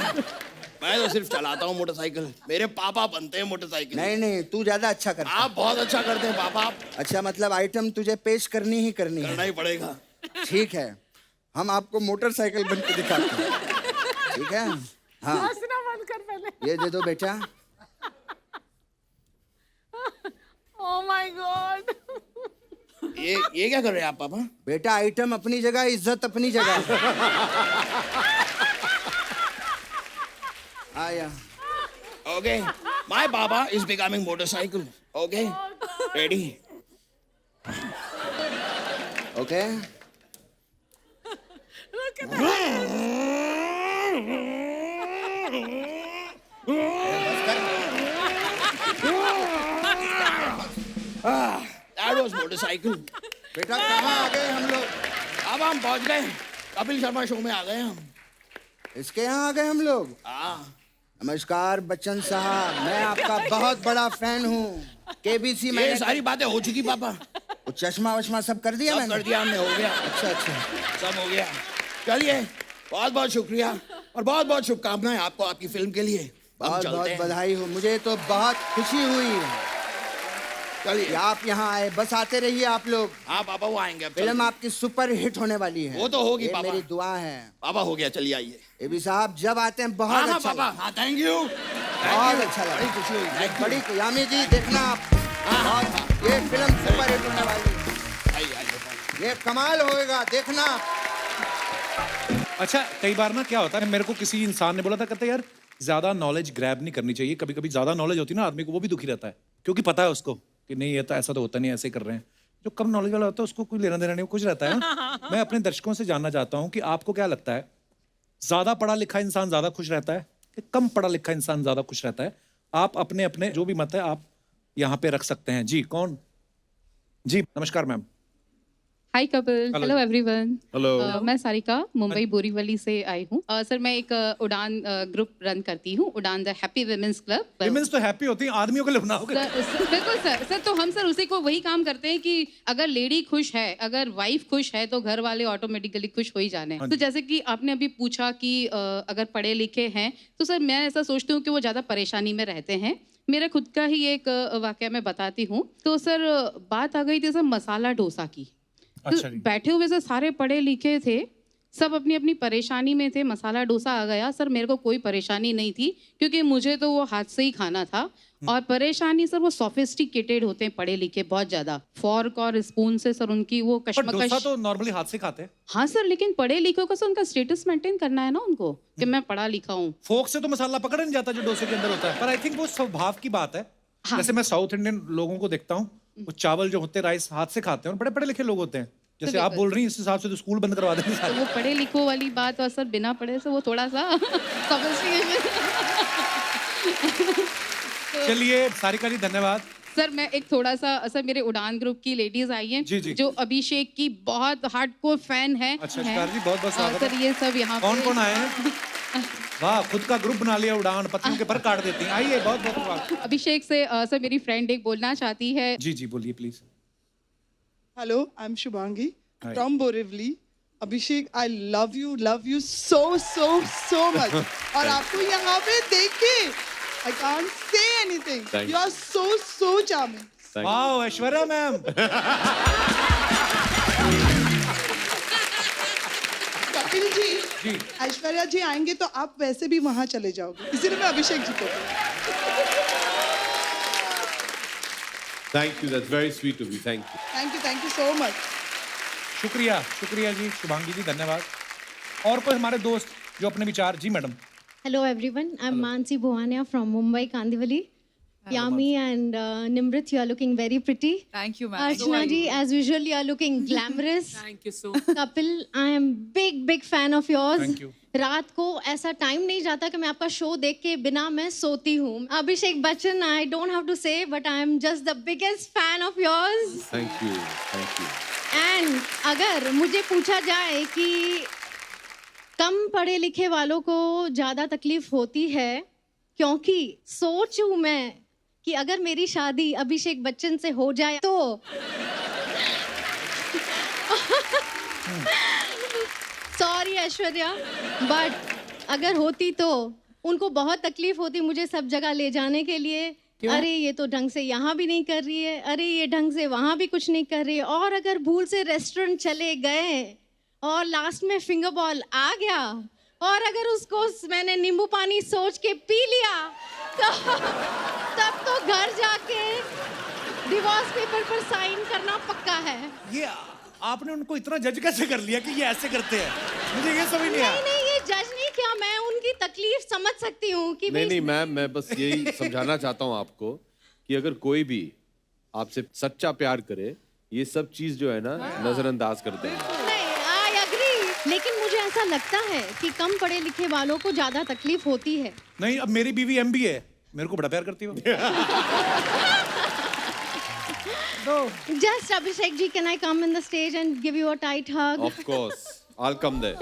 मैं तो सिर्फ चलाता हूँ मोटरसाइकिल। मेरे पापा बनते हैं मोटरसाइकिल। नहीं नहीं, तू ज्यादा अच्छा करता है। आप बहुत अच्छा करते हैं पापा। अच्छा, मतलब आइटम तुझे पेश करनी ही करनी है। करना ही पड़ेगा। ठीक है, हम आपको मोटरसाइकिल बन के दिखाते हैं। ठीक है? हाँ, हंसना बंद कर पहले। ये दे दो बेटा। Oh my God. ये क्या कर रहे हैं आप पापा? बेटा आइटम अपनी जगह, इज्जत अपनी जगह। आया। Okay, my Baba is becoming motorcycle. Okay, ready? Okay. That was motorcycle. बेटा कहाँ आ गए हम लोग? अब हम पहुंच गए कपिल शर्मा शो में आ गए हम। इसके यहाँ आ गए हम लोग। हाँ। नमस्कार बच्चन साहब, मैं आपका बहुत बड़ा फैन हूँ। केबीसी में ये सारी बातें हो चुकी पापा। वो चश्मा वश्मा सब कर दिया सब मैंने? कर दिया हमने, हो गया। अच्छा अच्छा। सब हो गया। चलिए, बहुत बहुत शुक्रिया और बहुत बहुत शुभकामनाएं आपको आपकी फिल्म के लिए। हम बहुत चलते बहुत हैं। बधाई हो। मुझे तो बहुत खुशी हुई चलिए। कि आप यहाँ आए। बस आते रहिए आप लोग। हाँ पापा, वो आएंगे अब। फिल्म चलते हैं। आपकी सुपर हिट होने वाली है। वो तो होगी ये पापा। मेरी दुआ है। पापा हो गया, चलिए आइए। एबी साहब जब आते हैं बहुत हाँ अच्छा पापा। लगता हाँ, थैंक यू। है। बहुत अच्छा बड़ी लगा। खुशी हुई। बड़ी यामी जी देखना आप, बहुत ये फिल्म सुपर हिट होने वाली है। आइए आइए पापा। ये कमाल होएगा, देखना। अच्छा, कई बार ना क्या होता है, मेरे को किसी इंसान ने बोला था, कहते यार ज्यादा नॉलेज ग्रैब नहीं करनी चाहिए। कभी कभी ज्यादा नॉलेज होती है ना आदमी को, वो भी दुखी रहता है क्योंकि पता है उसको कि नहीं ये तो ऐसा तो होता नहीं, ऐसे कर रहे हैं। जो कम नॉलेज वाला होता है उसको कोई लेना देना नहीं, कुछ रहता है ना। मैं अपने दर्शकों से जानना चाहता हूँ कि आपको क्या लगता है, ज्यादा पढ़ा लिखा इंसान ज्यादा खुश रहता है कि कम पढ़ा लिखा इंसान ज्यादा खुश रहता है? आप अपने अपने जो भी मत है आप यहाँ पे रख सकते हैं। जी कौन? जी नमस्कार मैम। हाय कपिल, हेलो एवरीवन। हेलो। मैं सारिका मुंबई बोरीवली से आई हूँ। सर मैं एक उड़ान ग्रुप रन करती हूँ, उड़ान the happy women's club. Women's तो हैप्पी होती हैं, आदमियों के लिए बनाओगे। बिल्कुल सर तो हम सर उसी को वही काम करते हैं कि अगर लेडी खुश है, अगर वाइफ खुश है तो घर वाले ऑटोमेटिकली खुश हो ही जाने हैं। तो जैसे कि आपने अभी पूछा कि अगर पढ़े लिखे हैं तो सर मैं ऐसा सोचती हूँ कि वो ज़्यादा परेशानी में रहते हैं। मेरा खुद का ही एक वाकया मैं बताती हूँ। तो सर बात आ गई थी सर मसाला डोसा की। तो अच्छा जी। बैठे हुए से सारे पढ़े लिखे थे, सब अपनी अपनी परेशानी में थे। मसाला डोसा आ गया सर, मेरे को कोई परेशानी नहीं थी क्योंकि मुझे तो वो हाथ से ही खाना था। और परेशानी सर वो सोफिस्टिकेटेड होते हैं पढ़े लिखे बहुत ज्यादा, फॉर्क और स्पून से सर उनकी वो पर डोसा कशमकश। तो नॉर्मली हाथ से खाते हैं। हाँ सर, लेकिन पढ़े लिखों का सर उनका स्टेटस मेंटेन करना है ना उनको कि मैं पढ़ा लिखा हूँ। फोक से तो मसाला पकड़ नहीं जाता जो डोसे के अंदर होता है। पर आई थिंक वो स्वभाव की बात है। हाँ। जैसे मैं साउथ इंडियन लोगों को देखता हूँ, वो चावल जो होते हैं राइस हाथ से खाते हैं और बड़े पढ़े लिखे लोग होते हैं। जैसे आप बोल रही हैं इस हिसाब से तो स्कूल बंद करवा देंगे तो सारे। वो पढ़े लिखों वाली बात और सर बिना पढ़े से वो थोड़ा सा चलिए सारिका जी धन्यवाद। सर मैं एक थोड़ा सा सर मेरे उड़ान ग्रुप की लेडीज आई हैं जी, जी। जो अभिषेक की बहुत हार्डकोर फैन है। अच्छा, शिकार जी, बहुत-बहुत स्वागत सर है। ये सब यहाँ कौन पे कौन आए हैं? वाह, खुद का ग्रुप बना लिया उड़ान, पत्नियों के पर काट देती हैं। आइए, बहुत बहुत स्वागत। अभिषेक से सर मेरी फ्रेंड एक बोलना चाहती है। जी जी बोलिए please. Hello, I'm Shubhangi Hi. from Borivali. Abhishek, I love you so much. और आपको यहाँ पे देख के I can't say anything. Thank You are so charming. वाह ऐश्वर्या मैम। कपिल जी, जी। ऐश्वर्या जी आएंगे तो आप वैसे भी वहाँ चले जाओगे, इसीलिए मैं अभिषेक जी को Thank you. That's very sweet of you. Thank you. Thank you so much. शुक्रिया शुक्रिया जी शुभांगी जी धन्यवाद। और कोई हमारे दोस्त जो अपने विचार। जी madam. Hello everyone, I'm Mansi Bhuwania from Mumbai, Kandivali. Yami and Nimrit, you are looking very pretty. Thank you, ma'am. Archana ji, as usual, you are looking glamorous. Thank you so Kapil, I am big fan of yours. Thank you. रात को ऐसा time नहीं जाता कि मैं आपका show देख के बिना मैं सोती हूँ। Abhishek Bachchan, I don't have to say, but I am just the biggest fan of yours. Thank you. Thank you. And अगर मुझे पूछा जाए कि कम पढ़े लिखे वालों को ज़्यादा तकलीफ होती है, क्योंकि सोच हूँ मैं कि अगर मेरी शादी अभिषेक बच्चन से हो जाए तो सॉरी ऐश्वर्या, बट अगर होती तो उनको बहुत तकलीफ होती मुझे सब जगह ले जाने के लिए। अरे ये तो ढंग से यहाँ भी नहीं कर रही है, अरे ये ढंग से वहाँ भी कुछ नहीं कर रही है। और अगर भूल से रेस्टोरेंट चले गए और लास्ट में फिंगर बॉल आ गया और अगर उसको मैंने नींबू पानी सोच के पी लिया तो तब तो घर जाके डिवोर्स पेपर पर साइन करना पक्का है। ये आपने उनको इतना जज कैसे कर लिया कि ये ऐसे करते हैं? मुझे ये समझ नहीं आया। नहीं ये जज नहीं किया, मैं उनकी तकलीफ समझ सकती हूँ कि नहीं मैम, मैं बस यही समझाना चाहता हूँ आपको कि अगर कोई भी आपसे सच्चा प्यार करे, ये सब चीज जो है ना नजरअंदाज कर दें। नहीं, आई एग्री, लेकिन मुझे ऐसा लगता है कि कम पढ़े लिखे वालों को ज्यादा तकलीफ होती है। नहीं, अब मेरी बीवी MBA है, मेरे को बड़ा प्यार करती हो। Just Abhishek ji, can I come in the stage and give you a tight hug? Of course, I'll come there.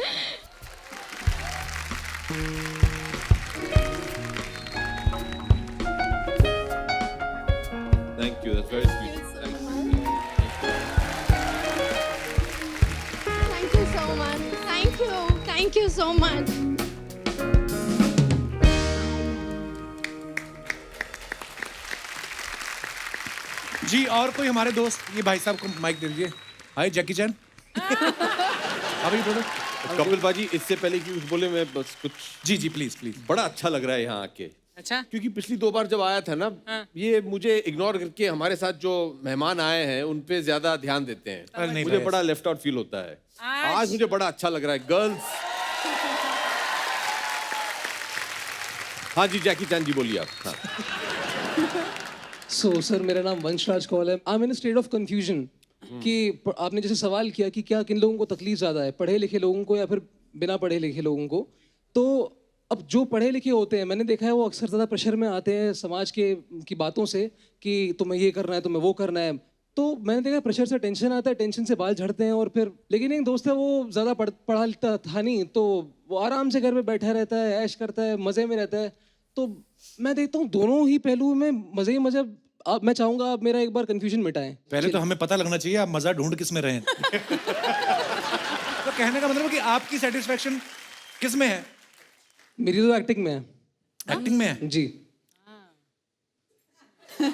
Thank you. That's very sweet. Thank you so much. Thank you so much. जी और कोई हमारे दोस्त। ये भाई साहब को mic दे दीजिए। हाय जैकी चैन। अभी बोलो। कपिल बाजी, इससे पहले कि कुछ बोले मैं बस कुछ। जी जी प्लीज प्लीज। बड़ा अच्छा लग रहा है यहाँ आके, अच्छा। क्योंकि पिछली 2 बार जब आया था ना, ये मुझे इग्नोर करके हमारे साथ जो मेहमान आए हैं उन पे ज्यादा ध्यान देते हैं। अरे नहीं मुझे भाई, बड़ा लेफ्ट आउट फील होता है। आज मुझे बड़ा अच्छा लग रहा है। गर्ल्स। हाँ जी जैकी चैन जी बोलिए आप। हाँ। सर मेरा नाम वंशराज कौल है। I am in state of confusion कि आपने जैसे सवाल किया कि क्या किन लोगों को तकलीफ ज़्यादा है, पढ़े लिखे लोगों को या फिर बिना पढ़े लिखे लोगों को। तो अब जो पढ़े लिखे होते हैं, मैंने देखा है वो अक्सर ज़्यादा प्रेशर में आते हैं समाज की बातों से कि तुम्हें ये करना है, तुम्हें वो करना है। तो मैंने देखा प्रेशर से टेंशन आता है, टेंशन से बाल झड़ते हैं और फिर, लेकिन एक दोस्त है वो ज़्यादा पढ़ा लिखा था नहीं, तो वो आराम से घर में बैठा रहता है, ऐश करता है, मज़े में रहता है। तो मैं देखता हूँ दोनों ही पहलू में मज़े ही मज़े। अब मैं चाहूँगा आप मेरा एक बार कन्फ्यूजन मिटाएं। पहले तो हमें पता लगना चाहिए आप मजा ढूंढ किस में रहे हैं। तो कहने का मतलब है कि आपकी सेटिस्फेक्शन किस में है? मेरी तो एक्टिंग में है। एक्टिंग में है जी।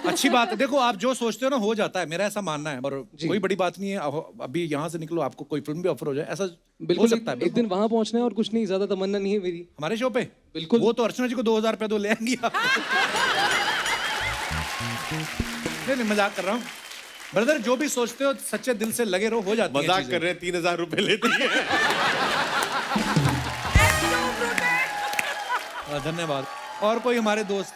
अच्छी बात है। देखो आप जो सोचते हो ना हो जाता है, मेरा ऐसा मानना है। और कोई बड़ी बात नहीं है, अभी यहाँ से निकलो आपको कोई फिल्म भी ऑफर हो जाए, ऐसा बिल्कुल हो सकता है। एक दिन वहां पहुंचना है और कुछ नहीं, ज्यादा तमन्ना नहीं है मेरी। हमारे शो पे बिल्कुल। वो तो अर्चना जी को 2000 रुपए तो ले आएंगी आप। नहीं मजाक कर रहा हूँ ब्रदर, जो भी सोचते हो सच्चे दिल से लगे रहो, हो जाती है। मजाक कर रहे हैं, 3000 रुपए लेती है। धन्यवाद। और कोई हमारे दोस्त?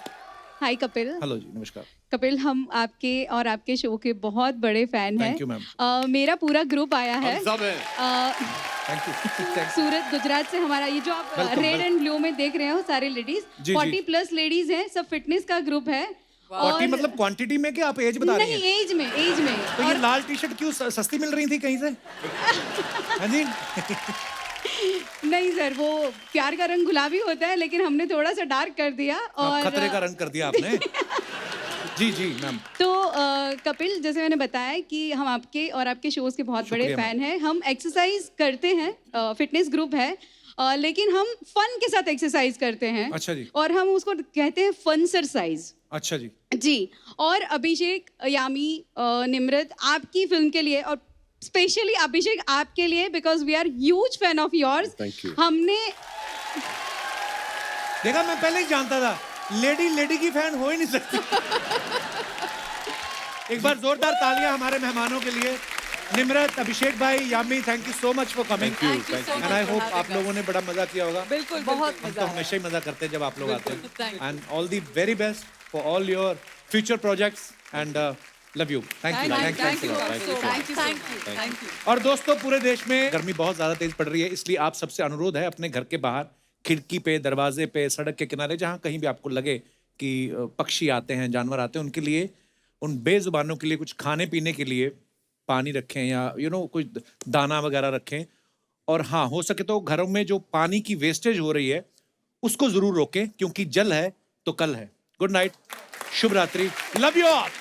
हाय कपिल। हेलो जी, नमस्कार। कपिल, हम आपके और आपके शो के बहुत बड़े फैन हैं। Thank you ma'am. मेरा पूरा ग्रुप आया है। हम सब हैं। Thank you. सूरत गुजरात से हमारा ये जो आप रेड एंड ब्लू में देख रहे हो सारे लेडीज, जी, 40+ लेडीज हैं, सब फिटनेस का ग्रुप है। 40 मतलब क्वांटिटी में कि आप एज बता रही हैं? नहीं, एज में। तो ये लाल टी शर्ट क्यों सस्ती मिल रही थी कहीं से? हाँ जी। नहीं सर, वो प्यार का रंग गुलाबी होता है, लेकिन हमने थोड़ा सा डार्क कर दिया और खतरे का रंग कर दिया आपने। जी जी मैम। तो कपिल, जैसे मैंने बताया कि हम आपके और आपके शोज के बहुत बड़े फैन हैं। हम एक्सरसाइज करते हैं, फिटनेस ग्रुप है, लेकिन हम फन के साथ एक्सरसाइज करते हैं। अच्छा जी। और हम उसको कहते हैं फनसरसाइज। अच्छा जी। जी। और अभिषेक, यामी, निम्रत, आपकी फिल्म के लिए और स्पेशली अभिषेक आपके लिए, because we are huge fan of yours. Thank you. हमने देखा, मैं पहले ही जानता था लेडी की फैन हो ही नहीं सकती। एक बार जोरदार तालियां हमारे मेहमानों के लिए। निम्रत, अभिषेक भाई, Yami, thank you so much for coming. And I hope आप लोगों ने बड़ा मजा किया होगा। बिल्कुल, बहुत हम मजा तो आया। हमेशा ही मजा करते हैं जब आप लोग आते हैं। And all the very best for all your future projects and love you. Thank you. और दोस्तों, पूरे देश में गर्मी बहुत ज्यादा तेज पड़ रही है, इसलिए आप सबसे अनुरोध है अपने घर के बाहर, खिड़की पे, दरवाजे पे, सड़क के किनारे, जहां कहीं भी आपको लगे कि पक्षी आते हैं, जानवर आते हैं, उनके लिए, उन बेजुबानों के लिए कुछ खाने पीने के लिए पानी रखें या कुछ दाना वगैरह रखें। और हाँ, हो सके तो घरों में जो पानी की वेस्टेज हो रही है उसको जरूर रोकें, क्योंकि जल है तो कल है। गुड नाइट, शुभ रात्रि, लव यू ऑल।